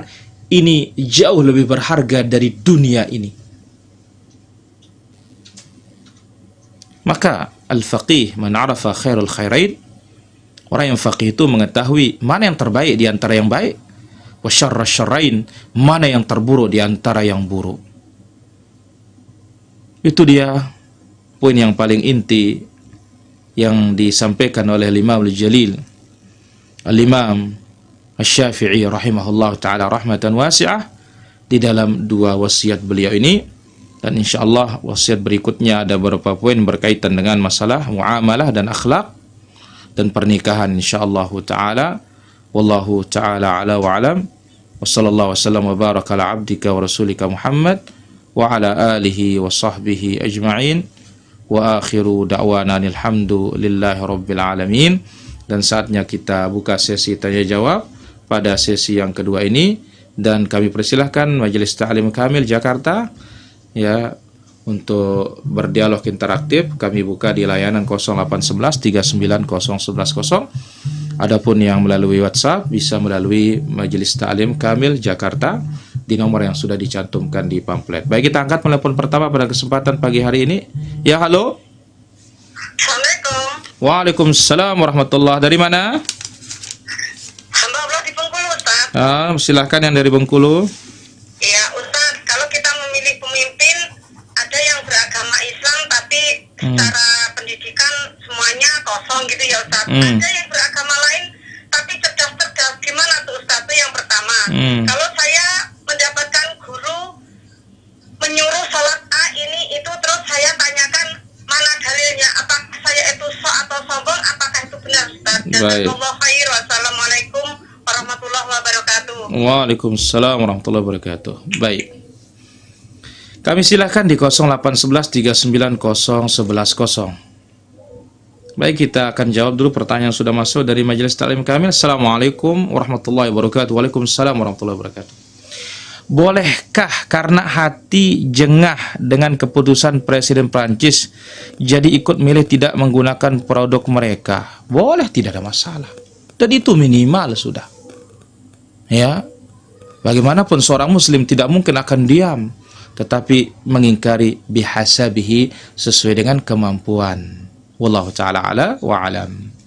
ini jauh lebih berharga dari dunia ini. Maka al-faqih man arafa khairul khairain, orang yang faqih itu mengetahui mana yang terbaik di antara yang baik, wa syarra syarrain, mana yang terburuk di antara yang buruk. Itu dia poin yang paling inti yang disampaikan oleh Imam Al-Jalil Al-Imam Asy-Syafi'i rahimahullah ta'ala rahmatan wasi'ah di dalam dua wasiat beliau ini. Dan insyaallah wasiat berikutnya ada beberapa poin berkaitan dengan masalah muamalah dan akhlak dan pernikahan insyaallah ta'ala. Wallahu ta'ala ala wa alam. Wa sallallahu wasallam wa baraka ala abdika wa rasulika Muhammad wa ala alihi wa sahbihi ajma'in. Wa akhiru da'wana alhamdulillahi rabbil alamin. Dan saatnya kita buka sesi tanya jawab pada sesi yang kedua ini, dan kami persilahkan Majelis Ta'lim Kamil Jakarta ya untuk berdialog interaktif. Kami buka di layanan 0811 390110. Adapun yang melalui WhatsApp bisa melalui Majelis Ta'lim Kamil Jakarta di nomor yang sudah dicantumkan di pamflet. Baik, kita angkat telepon pertama pada kesempatan pagi hari ini. Ya, halo. Assalamualaikum. Waalaikumsalam warahmatullahi. Dari mana? Hamba Allah di Bengkulu, Ustaz. Silahkan yang dari Bengkulu. Iya, Ustaz. Kalau kita memilih pemimpin, ada yang beragama Islam tapi secara pendidikan semuanya kosong gitu ya, Ustaz. Ada yang beragama lain tapi cerdas-cerdas. Gimana tuh, Ustaz? Itu yang pertama. Kalau saya mendapatkan guru menyuruh sholat A ini itu, terus saya tanyakan mana dalilnya, apakah saya itu sok atau sombong, apakah itu benar, Ustaz? Jazakallahu khair. Wassalamualaikum warahmatullahi wabarakatuh. Waalaikumsalam warahmatullahi wabarakatuh. Baik, kami silahkan di 0811 390110. Baik, kita akan jawab dulu pertanyaan yang sudah masuk dari Majelis Ta'lim Kamil. Assalamualaikum warahmatullahi wabarakatuh. Waalaikumsalam warahmatullahi wabarakatuh. Bolehkah karena hati jengah dengan keputusan Presiden Prancis jadi ikut milih tidak menggunakan produk mereka? Boleh, tidak ada masalah. Dan itu minimal sudah. Ya, bagaimanapun seorang muslim tidak mungkin akan diam, tetapi mengingkari bihasabihi, sesuai dengan kemampuan. Wallahu ta'ala ala wa alam.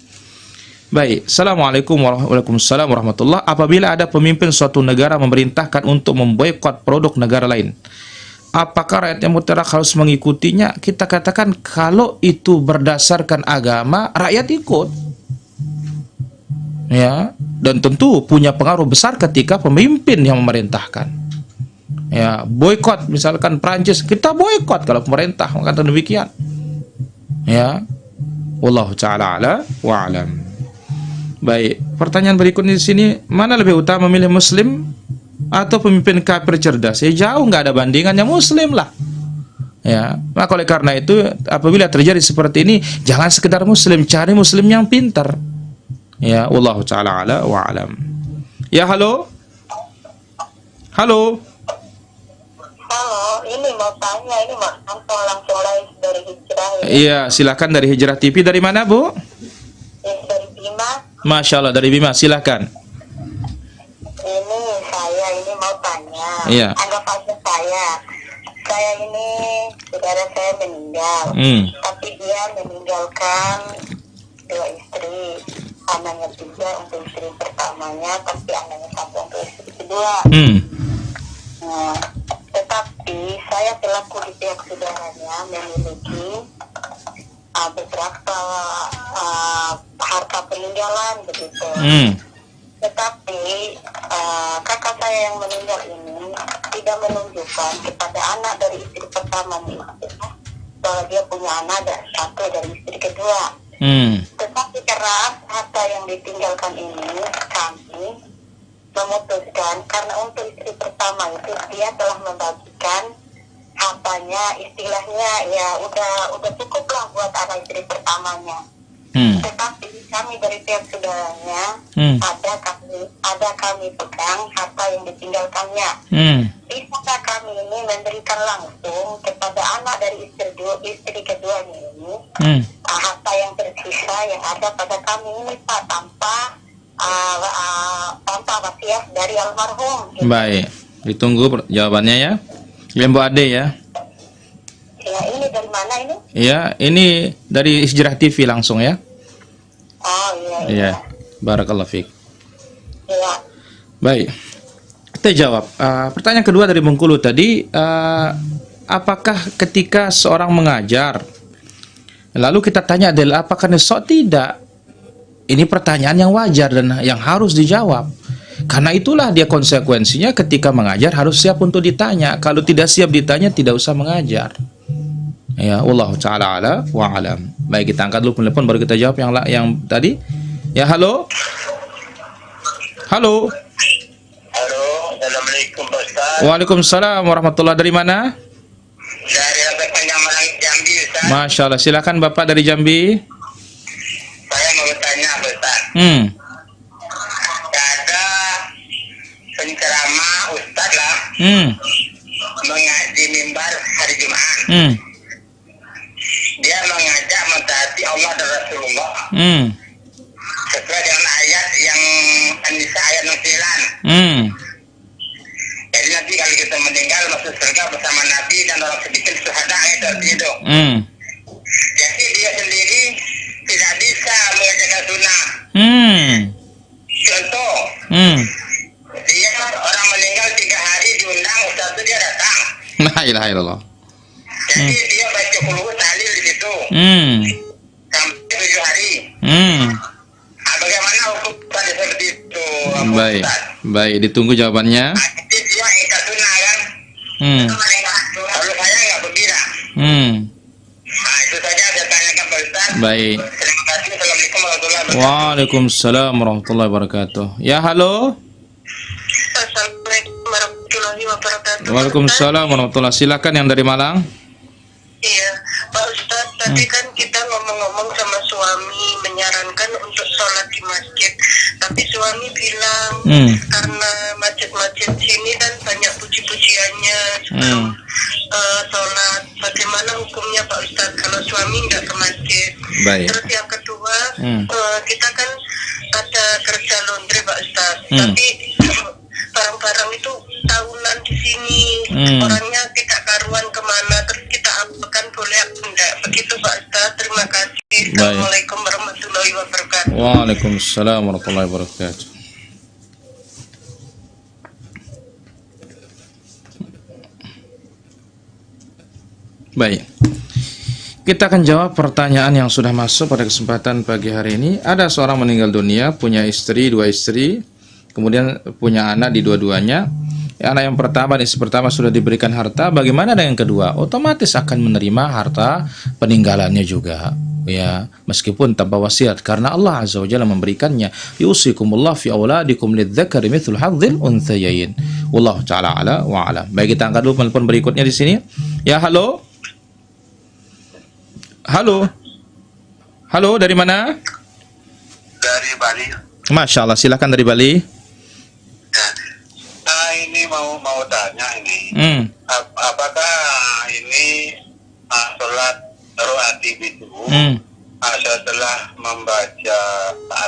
Baik, Assalamualaikum warahmatullahi. Apabila ada pemimpin suatu negara memerintahkan untuk memboikot produk negara lain, apakah rakyatnya mutlak harus mengikutinya? Kita katakan kalau itu berdasarkan agama, rakyat ikut. Ya, dan tentu punya pengaruh besar ketika pemimpin yang memerintahkan. Ya, boikot misalkan Prancis, kita boikot kalau pemerintah mengatakan demikian. Ya, wallahu ta'ala ala wa alam. Baik, pertanyaan berikutnya di sini, mana lebih utama memilih muslim atau pemimpin kafir cerdas? Ya, jauh nggak ada bandingannya, muslim lah. Ya, maka oleh karena itu apabila terjadi seperti ini, jangan sekedar muslim, cari muslim yang pintar. Ya, wallahu ta'ala ala wa alam. Ya, halo. Halo. Halo, ini mau tanya, ini mau langsung live dari Hijrah. Iya, silakan dari Hijrah TV. Dari mana, Bu? Dari Bima. Masya Allah, dari Bima, silakan. Ini saya ini mau tanya. Iya. Anggap aja saya ini saudara saya meninggal, tapi dia meninggalkan 2 istri, anaknya 3 untuk istri pertamanya, tapi anaknya 1 untuk istri kedua. Nah, tetapi saya selaku di pihak saudaranya memiliki beberapa harta peninggalan begitu. Tetapi kakak saya yang meninggal ini tidak menunjukkan kepada anak dari istri pertama bahwa dia punya anak satu dari istri kedua. Tetapi karena harta yang ditinggalkan ini, kami memutuskan karena untuk istri pertama itu dia telah membagikan hartanya, istilahnya ya udah cukup lah buat anak istri pertamanya. Tetapi kami dari pihak saudaranya ada kami pegang harta yang ditinggalkannya. Bisakah kami ini memberikan langsung kepada anak dari istri keduanya ini harta yang tersisa yang ada pada kami ini, Pak, tanpa wasiat dari almarhum. Gitu. Baik, ditunggu jawabannya ya. Lembu Ade ya. Ya, ini dari mana ini? Ya, ini dari Hijrah TV langsung ya. Oh iya. Iya. Barakallahu fiik. Iya. Baik. Kita jawab. Pertanyaan kedua dari Bengkulu tadi, apakah ketika seorang mengajar lalu kita tanya adalah apakah nisok? Tidak. Ini pertanyaan yang wajar dan yang harus dijawab. Karena itulah dia konsekuensinya ketika mengajar harus siap untuk ditanya. Kalau tidak siap ditanya tidak usah mengajar. Ya, wallahu ta'ala ala wa alam. Baik, kita angkat dulu telepon baru kita jawab yang tadi. Ya, halo. Halo. Halo, assalamualaikum Pak Ustaz. Waalaikumsalam warahmatullahi. Dari mana? Dari Labek Panjang Malang Jambi, Ustaz. Masya Allah, silakan Bapak dari Jambi. Saya mau bertanya, Ustaz. Ada penceramah Ustaz lah mengaji mimbar hari Jumat. Dia mengajak mentaati Allah dan Rasulullah sesuai dengan ayat yang An-Nisa ayat 9. Jadi nanti kalau kita meninggal masuk surga bersama Nabi dan orang sedikit syuhada itu. Jadi dia sendiri tidak bisa mengerjakan sunnah. Contoh, dia orang meninggal 3 hari diundang, Ustaz itu dia datang. La ilaha illallah. Jadi dia baca qul tahlil di situ sampai 7 hari. Bagaimana hukum tadi seperti itu? Baik, baik, ditunggu jawabannya. Jadi dia ikat sunnah kan? Kalau saya nggak berbeda. Nah, itu saja saya tanyakan Pak Ustaz. Baik. Terima kasih. Assalamualaikum warahmatullahi wabarakatuh. Waalaikumsalam warahmatullahi wabarakatuh. Ya, halo. Assalamualaikum warahmatullahi wabarakatuh. Waalaikumsalam warahmatullahi. Silakan yang dari Malang. Iya, Pak Ustaz, tadi kan kita ngomong-ngomong sama suami menyarankan untuk sholat di masjid, tapi suami bilang karena masjid-masjid sini kan banyak puji-pujiannya sebelum sholat. Bagaimana hukumnya Pak Ustaz kalau suami nggak ke masjid? Baik. Terus yang kedua, kita kan ada kerja laundry Pak Ustaz, tapi barang-barang itu tahunan di sini, orangnya tidak karuan kemana, terus kita apakan boleh enggak? Begitu Pak Ustaz, terima kasih. Assalamualaikum warahmatullahi wabarakatuh. Waalaikumsalam warahmatullahi wabarakatuh. Baik, kita akan jawab pertanyaan yang sudah masuk pada kesempatan pagi hari ini. Ada seorang meninggal dunia, punya istri, 2 istri, kemudian punya anak di dua-duanya. Anak yang pertama sudah diberikan harta. Bagaimana dengan yang kedua? Otomatis akan menerima harta peninggalannya juga, ya, meskipun tanpa wasiat, karena Allah Azza wa Jalla memberikannya. Yusikumullah fi auladikum lidzakari mithlu hadzil unthayain. Wallahu taala ala wa alam. Baik, kita angkat dulu telepon berikutnya di sini. Ya, halo. Halo. Halo, dari mana? Dari Bali. Masya Allah, silakan dari Bali. Ini mau tanya ini, apakah ini sholat rawatib itu setelah membaca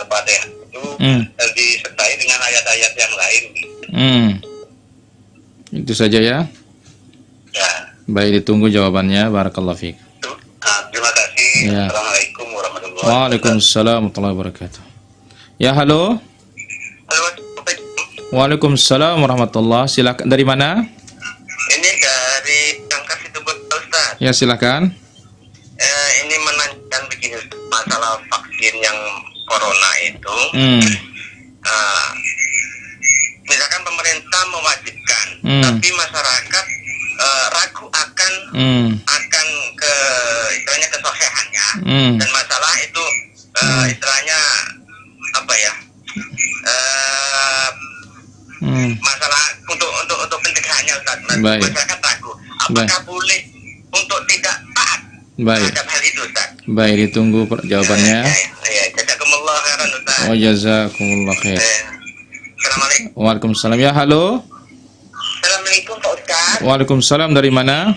Al-Fatihah itu disertai dengan ayat-ayat yang lain? Itu saja ya. Ya. Baik, ditunggu jawabannya. Barakallahu fiik. Terima kasih. Ya. Assalamualaikum warahmatullahi wabarakatuh. Waalaikumsalam warahmatullahi wabarakatuh. Ya, halo. Halo. Waalaikumsalam warahmatullahi. Silakan, dari mana? Ini dari Tangkas itu Pak Ustaz. Ya, silakan. Ini menanyakan begini, masalah vaksin yang corona itu. Misalkan pemerintah mewajibkan, tapi masyarakat ragu akan ke istilahnya kesohihannya, dan masalah itu istilahnya apa ya? Masalah untuk pencegahannya Ustaz. Masyarakat ragu. Apakah boleh untuk tidak taat terhadap hal itu Ustaz? Baik, ditunggu jawabannya. Jazakumullah khairan Ustaz. Wa jazakumullah khair. Assalamualaikum. Waalaikumsalam. Ya, halo. Assalamualaikum Pak Ustaz. Waalaikumsalam, dari mana?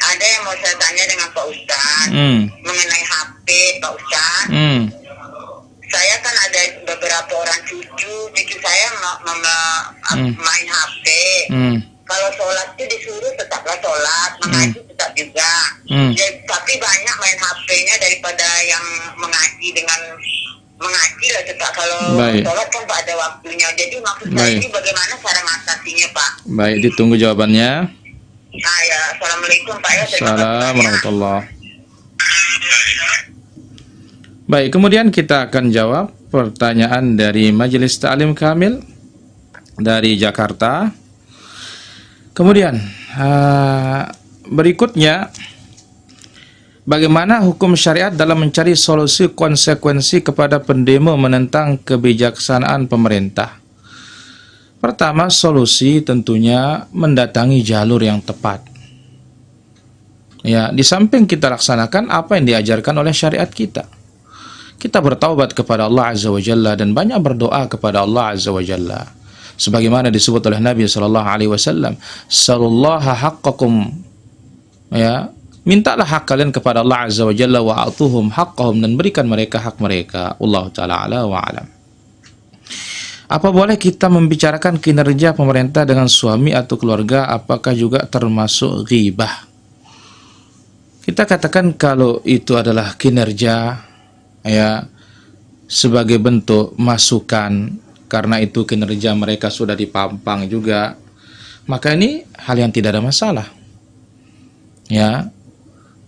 Ada yang mau saya tanya dengan Pak Ustaz mengenai HP Pak Ustaz. Saya kan ada beberapa orang cucu saya main HP. Kalau sholat itu disuruh tetaplah sholat, mengaji tetap juga. Tapi banyak main HP-nya daripada yang mengaji dengan mengaji lah tetap. Kalau sholat kan Pak ada waktunya. Jadi maksud saya ini bagaimana cara mengatasinya Pak? Baik, ditunggu jawabannya. Nah ya, assalamualaikum Pak ya. Assalamualaikum warahmatullahi. Baik, kemudian kita akan jawab pertanyaan dari Majelis Ta'lim Kamil dari Jakarta. Kemudian berikutnya, bagaimana hukum syariat dalam mencari solusi konsekuensi kepada pendemo menentang kebijaksanaan pemerintah? Pertama, solusi tentunya mendatangi jalur yang tepat. Ya, di samping kita laksanakan apa yang diajarkan oleh syariat kita. Kita bertaubat kepada Allah Azza wa Jalla dan banyak berdoa kepada Allah Azza wa Jalla. Sebagaimana disebut oleh Nabi sallallahu alaihi wasallam, "Sallallaha haqqakum." Ya, mintalah hak kalian kepada Allah Azza wa Jalla wa atuhum haqqahum, dan berikan mereka hak mereka. Allah taala ala wa alam. Apa boleh kita membicarakan kinerja pemerintah dengan suami atau keluarga? Apakah juga termasuk ghibah? Kita katakan kalau itu adalah kinerja, ya, sebagai bentuk masukan, karena itu kinerja mereka sudah dipampang juga, maka ini hal yang tidak ada masalah. Ya,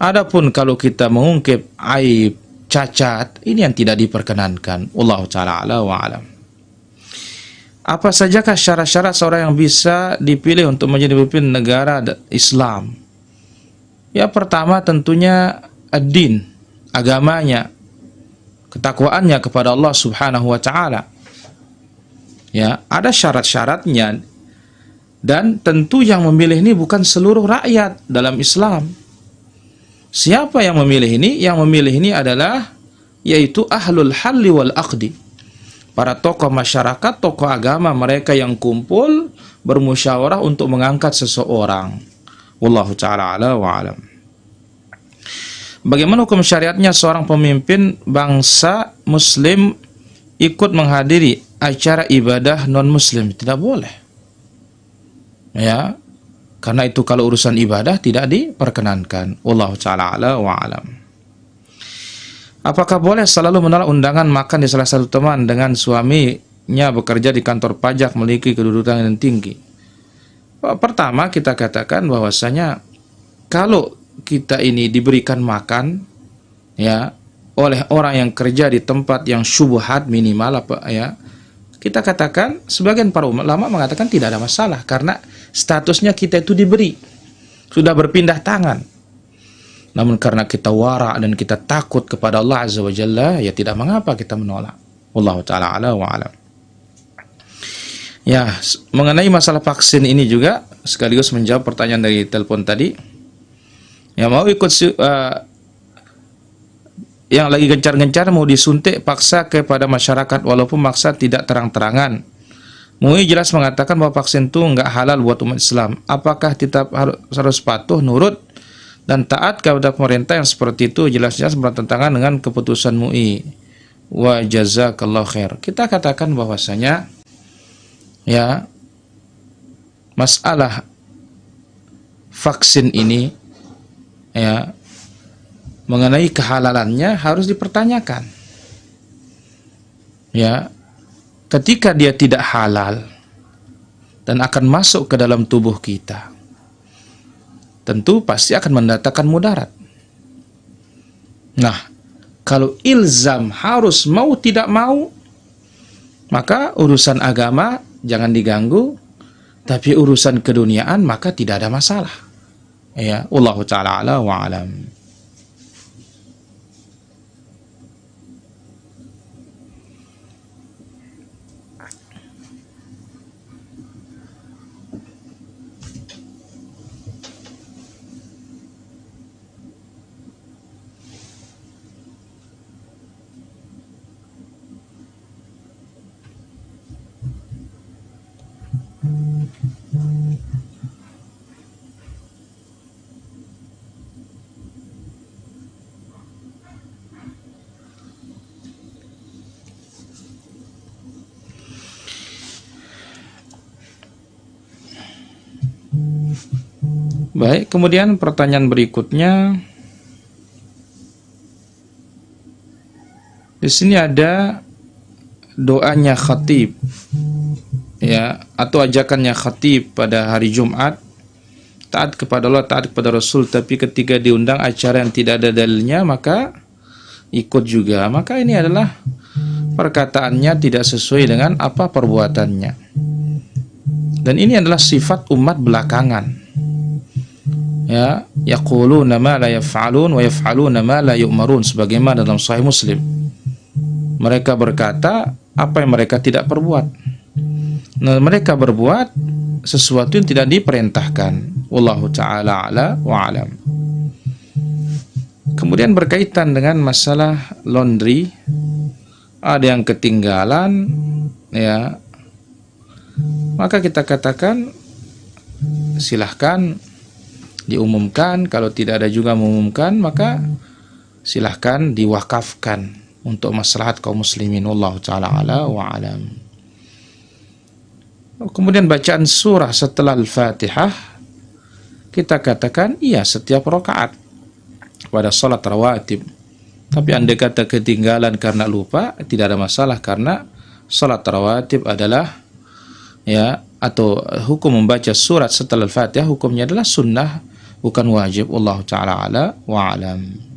adapun kalau kita mengungkip aib, cacat, ini yang tidak diperkenankan. Wallahu taala ala wa alam. Apa sajakah syarat-syarat seorang yang bisa dipilih untuk menjadi pemimpin negara Islam? Ya, pertama tentunya ad-din, agamanya, ketakwaannya kepada Allah Subhanahu wa taala. Ya, ada syarat-syaratnya, dan tentu yang memilih ini bukan seluruh rakyat dalam Islam. Siapa yang memilih ini? Yang memilih ini adalah yaitu ahlul halli wal aqdi. Para tokoh masyarakat, tokoh agama, mereka yang kumpul bermusyawarah untuk mengangkat seseorang. Wallahu ta'ala ala wa alam. Bagaimana hukum syariatnya seorang pemimpin bangsa muslim ikut menghadiri acara ibadah non-muslim? Tidak boleh. Ya, karena itu kalau urusan ibadah tidak diperkenankan. Wallahu ta'ala ala wa alam. Apakah boleh selalu menolak undangan makan di salah satu teman dengan suaminya bekerja di kantor pajak memiliki kedudukan yang tinggi? Pertama, kita katakan bahwasanya kalau kita ini diberikan makan, ya, oleh orang yang kerja di tempat yang syubhat minimal, apa ya, kita katakan, sebagian para ulama mengatakan tidak ada masalah karena statusnya kita itu diberi, sudah berpindah tangan. Namun karena kita wara dan kita takut kepada Allah Azza wa Jalla, ya tidak mengapa kita menolak. Wallahu ta'ala ala wa alam. Ya, mengenai masalah vaksin ini juga sekaligus menjawab pertanyaan dari telepon tadi. Yang mau ikut yang lagi gencar-gencar mau disuntik paksa kepada masyarakat walaupun maksa tidak terang-terangan. MUI jelas mengatakan bahwa vaksin itu nggak halal buat umat Islam. Apakah kita harus patuh, nurut, dan taat kepada pemerintah yang seperti itu? Jelas-jelas bertentangan dengan keputusan MUI. Wa jazakallahu khair. Kita katakan bahwasanya, ya, masalah vaksin ini, ya, mengenai kehalalannya harus dipertanyakan. Ya, ketika dia tidak halal dan akan masuk ke dalam tubuh kita, tentu pasti akan mendatangkan mudarat. Nah, kalau ilzam harus mau tidak mau, maka urusan agama jangan diganggu, tapi urusan keduniaan maka tidak ada masalah. Ya, wallahu ta'ala ala wa alam. Baik, kemudian pertanyaan berikutnya. Di sini ada doanya khatib, ya, atau ajakannya khatib pada hari Jumat, taat kepada Allah, taat kepada Rasul, tapi ketika diundang acara yang tidak ada dalilnya maka ikut juga. Maka ini adalah perkataannya tidak sesuai dengan apa perbuatannya. Dan ini adalah sifat umat belakangan. Ya, yaquluna ma la yaf'alun wa yaf'aluna ma la yu'marun, sebagaimana dalam Sahih Muslim. Mereka berkata apa yang mereka tidak perbuat. Nah, mereka berbuat sesuatu yang tidak diperintahkan. Wallahu ta'ala ala wa alam. Kemudian berkaitan dengan masalah laundry, ada yang ketinggalan, ya, maka kita katakan silahkan diumumkan. Kalau tidak ada juga mengumumkan, maka silahkan diwakafkan untuk maslahat kaum muslimin. Wallahu ta'ala ala wa alam. Kemudian bacaan surah setelah Al-Fatihah, kita katakan iya setiap rakaat pada salat rawatib. Tapi andai kata ketinggalan karena lupa, tidak ada masalah, karena salat rawatib adalah, ya, atau hukum membaca surat setelah Al-Fatihah hukumnya adalah sunnah, bukan wajib. Wallahu ta'ala ala wa alam.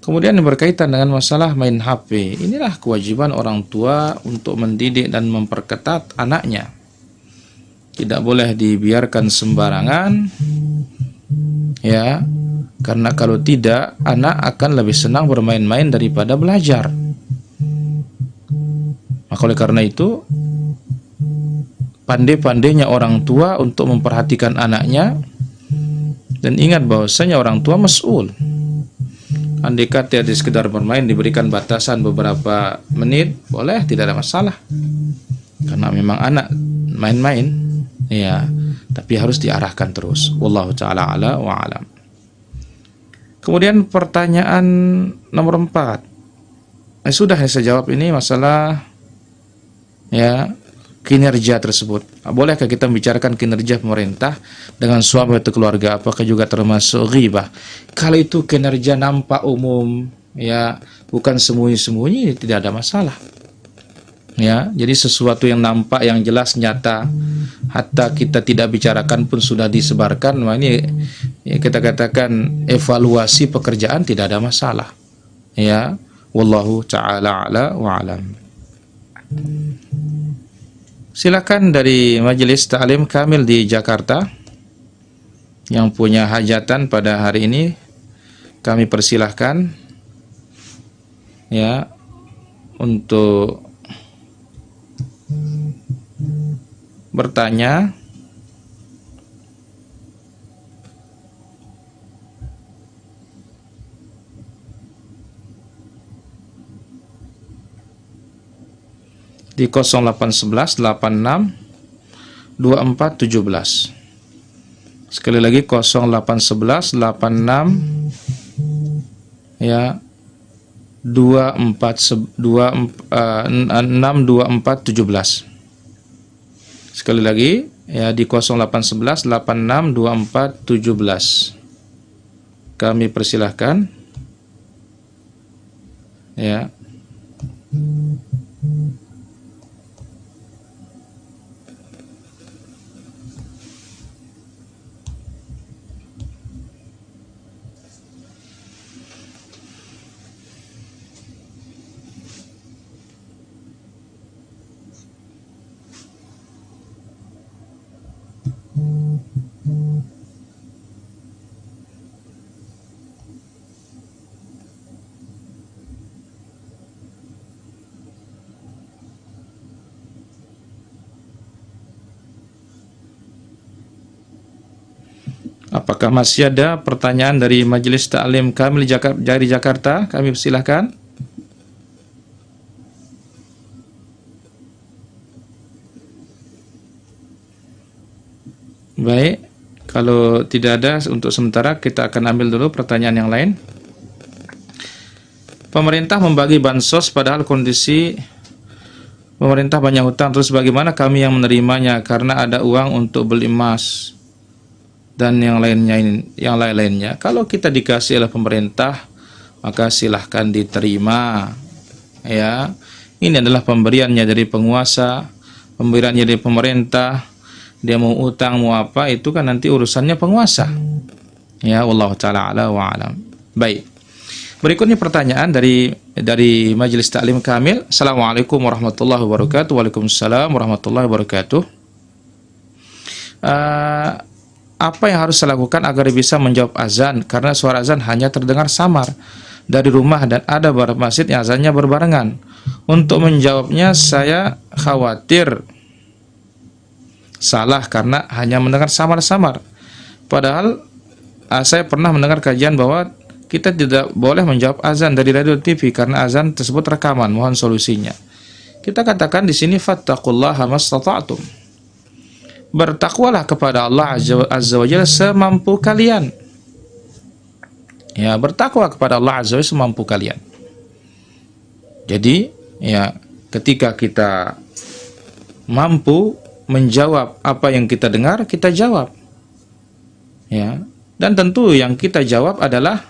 Kemudian berkaitan dengan masalah main HP, inilah kewajiban orang tua untuk mendidik dan memperketat anaknya. Tidak boleh dibiarkan sembarangan, ya, karena kalau tidak, anak akan lebih senang bermain-main daripada belajar. Maka oleh karena itu, pandai-pandainya orang tua untuk memperhatikan anaknya, dan ingat bahwasanya orang tua mas'ul. Andai kata dia sekedar bermain, diberikan batasan beberapa menit, boleh, tidak ada masalah, karena memang anak main-main, ya, tapi harus diarahkan terus. Wallahu ta'ala ala wa alam. Kemudian pertanyaan nomor 4, sudah saya jawab ini, masalah, ya, kinerja tersebut. Bolehkah kita membicarakan kinerja pemerintah dengan suami atau keluarga? Apakah juga termasuk ghibah? Kalau itu kinerja nampak umum, ya, bukan sembunyi-sembunyi, tidak ada masalah. Ya, jadi sesuatu yang nampak, yang jelas, nyata, hatta kita tidak bicarakan pun sudah disebarkan. Nah, ini ya, kita katakan evaluasi pekerjaan, tidak ada masalah. Ya, wallahu ta'ala ala wa alam. Silakan dari Majelis Ta'lim Kamil di Jakarta yang punya hajatan pada hari ini, kami persilahkan, ya, untuk bertanya. Di 0811 86 24 17. Sekali lagi 0811 86, ya, 624 17. Sekali lagi, ya, di 0811 86 24 17. Kami persilahkan, ya. Apakah masih ada pertanyaan dari Majelis Ta'lim Kamil dari Jakarta? Kami persilahkan. Baik, kalau tidak ada, untuk sementara kita akan ambil dulu pertanyaan yang lain. Pemerintah membagi bansos padahal kondisi pemerintah banyak hutang, terus bagaimana kami yang menerimanya karena ada uang untuk beli emas dan yang lain-lainnya. Kalau kita dikasih oleh pemerintah, maka silahkan diterima, ya. Ini adalah pemberiannya dari penguasa, pemberiannya dari pemerintah. Dia mau utang, mau apa, itu kan nanti urusannya penguasa, ya. Wallahu ta'ala ala wa alam. Baik, berikutnya pertanyaan dari Majelis Ta'lim Kamil. Assalamualaikum warahmatullahi wabarakatuh. Waalaikumsalam warahmatullahi wabarakatuh. Apa yang harus saya lakukan agar bisa menjawab azan? Karena suara azan hanya terdengar samar dari rumah dan ada beberapa masjid yang azannya berbarengan. Untuk menjawabnya saya khawatir salah karena hanya mendengar samar-samar. Padahal saya pernah mendengar kajian bahwa kita tidak boleh menjawab azan dari radio TV karena azan tersebut rekaman. Mohon solusinya. Kita katakan di sini fattaqullaha mastata'tum. Bertakwalah kepada Allah Azza wa Jalla semampu kalian. Ya, bertakwa kepada Allah Azza wa Jalla semampu kalian. Jadi, ya, ketika kita mampu menjawab apa yang kita dengar, kita jawab. Ya, dan tentu yang kita jawab adalah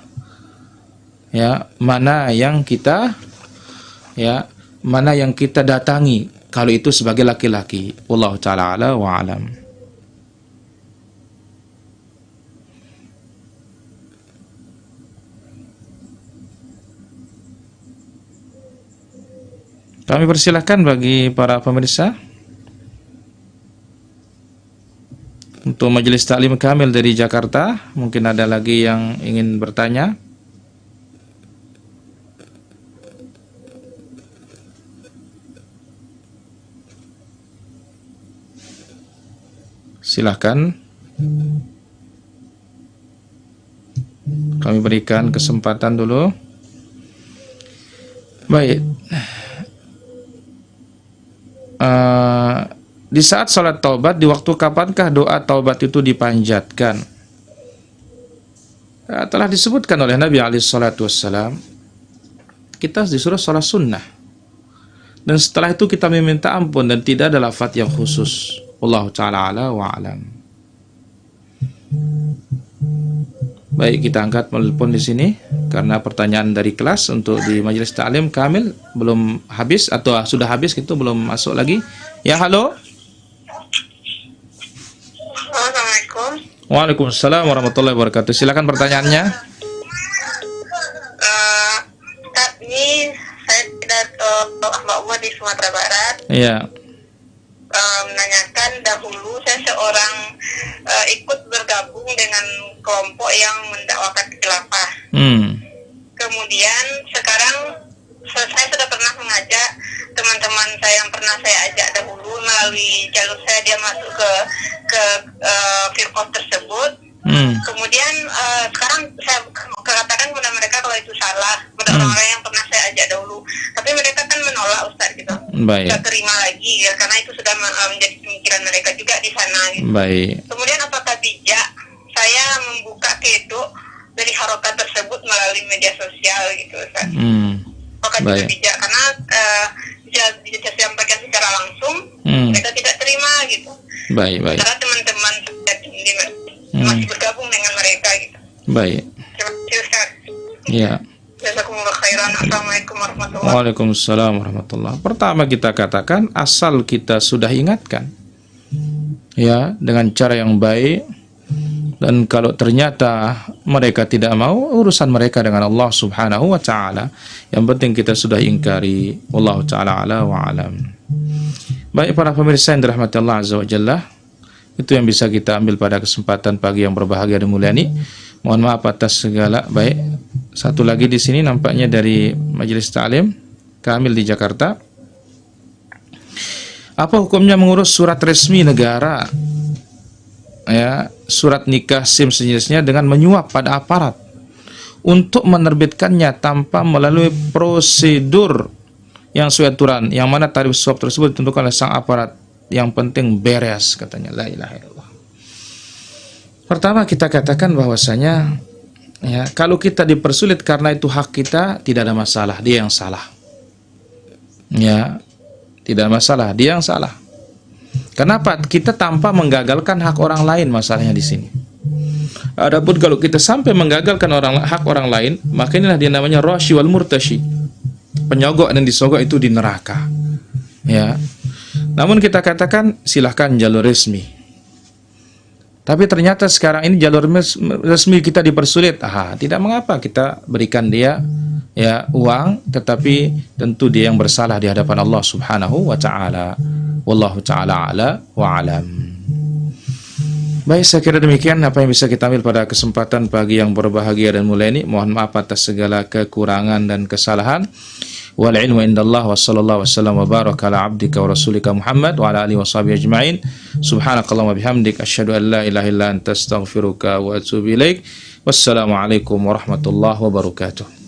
ya, mana yang kita datangi kalau itu sebagai laki-laki. Wallahu taala ala wa alam. Kami persilahkan bagi para pemirsa untuk Majelis Taklim Kamil dari Jakarta. Mungkin ada lagi yang ingin bertanya. Silahkan. Kami berikan kesempatan dulu. Baik. Di saat salat taubat, di waktu kapankah doa taubat itu dipanjatkan? Telah disebutkan oleh Nabi SAW, kita disuruh salat sunnah, dan setelah itu kita meminta ampun dan tidak ada lafaz yang khusus. Wallahu ta'ala ala wa alam. Baik, kita angkat telepon di sini karena pertanyaan dari kelas untuk di Majelis Taklim Kamil belum habis atau sudah habis gitu, belum masuk lagi. Ya, halo. Assalamualaikum. Waalaikumsalam warahmatullahi wabarakatuh. Silakan pertanyaannya. Ini saya tidak Mbak Umar di Sumatera Barat. Iya. Menanyakan dahulu saya seorang ikut bergabung dengan kelompok yang mendakwakan khilafah. Kemudian sekarang saya sudah pernah mengajak teman-teman saya yang pernah saya ajak dahulu melalui jalur saya, dia masuk ke firqah tersebut. Kemudian sekarang saya katakan kepada mereka kalau itu salah, kepada orang-orang yang pernah saya ajak dahulu. Tapi mereka kan menolak, Ustaz, gitu. Baik. Tidak terima lagi ya, karena itu sudah menjadi pemikiran mereka juga di sana. Gitu. Baik. Kemudian apakah bijak saya membuka kedok dari harokat tersebut melalui media sosial gitu, Ustaz? Apakah itu bijak? Karena jika sampaikan secara langsung, mereka tidak terima gitu. Baik. Karena teman-teman masih bergabung dengan mereka gitu. Baik. Terima kasih, Ustaz. Ya. Jazakumullah khairan. Assalamualaikum warahmatullahi wabarakatuh. Waalaikumsalam warahmatullahi. Pertama kita katakan asal kita sudah ingatkan, ya, dengan cara yang baik. Dan kalau ternyata mereka tidak mau, urusan mereka dengan Allah Subhanahu wa ta'ala. Yang penting kita sudah ingkari. Wallahu ta'ala ala wa alam. Baik para pemirsa yang dirahmati Allah Azza wa Jalla, itu yang bisa kita ambil pada kesempatan pagi yang berbahagia dan mulia ini. Mohon maaf atas segala. Baik, satu lagi di sini nampaknya dari Majelis Taklim Kamil di Jakarta. Apa hukumnya mengurus surat resmi negara, ya, surat nikah, SIM sejenisnya dengan menyuap pada aparat untuk menerbitkannya tanpa melalui prosedur yang sesuai aturan, yang mana tarif suap tersebut ditentukan oleh sang aparat. Yang penting beres, katanya. La ilaha illallah. Pertama kita katakan bahwasanya, ya, kalau kita dipersulit karena itu hak kita, tidak ada masalah, dia yang salah. Ya, tidak masalah, dia yang salah. Kenapa? Kita tanpa menggagalkan hak orang lain, masalahnya di sini. Adapun kalau kita sampai menggagalkan hak orang lain, maka inilah dia namanya rashi wal murtashi. Penyogok dan disogok itu di neraka. Ya. Namun kita katakan silahkan jalur resmi. Tapi ternyata sekarang ini jalur resmi kita dipersulit. Tidak mengapa kita berikan dia, ya, uang, tetapi tentu dia yang bersalah di hadapan Allah Subhanahu wa ta'ala. Wallahu ta'ala ala wa alam. Baik, saya kira demikian apa yang bisa kita ambil pada kesempatan pagi yang berbahagia dan mulia ini. Mohon maaf atas segala kekurangan dan kesalahan. Wal ilmu indallah wa sallallahu wasallam wa baraka ala abdika wa rasulika Muhammad wa ala alihi wa sahbihi ajma'in. Subhanakallahumma bihamdik asyhadu an la ilaha illa anta astaghfiruka wa atubu ilaik. Wassalamualaikum warahmatullahi wabarakatuh.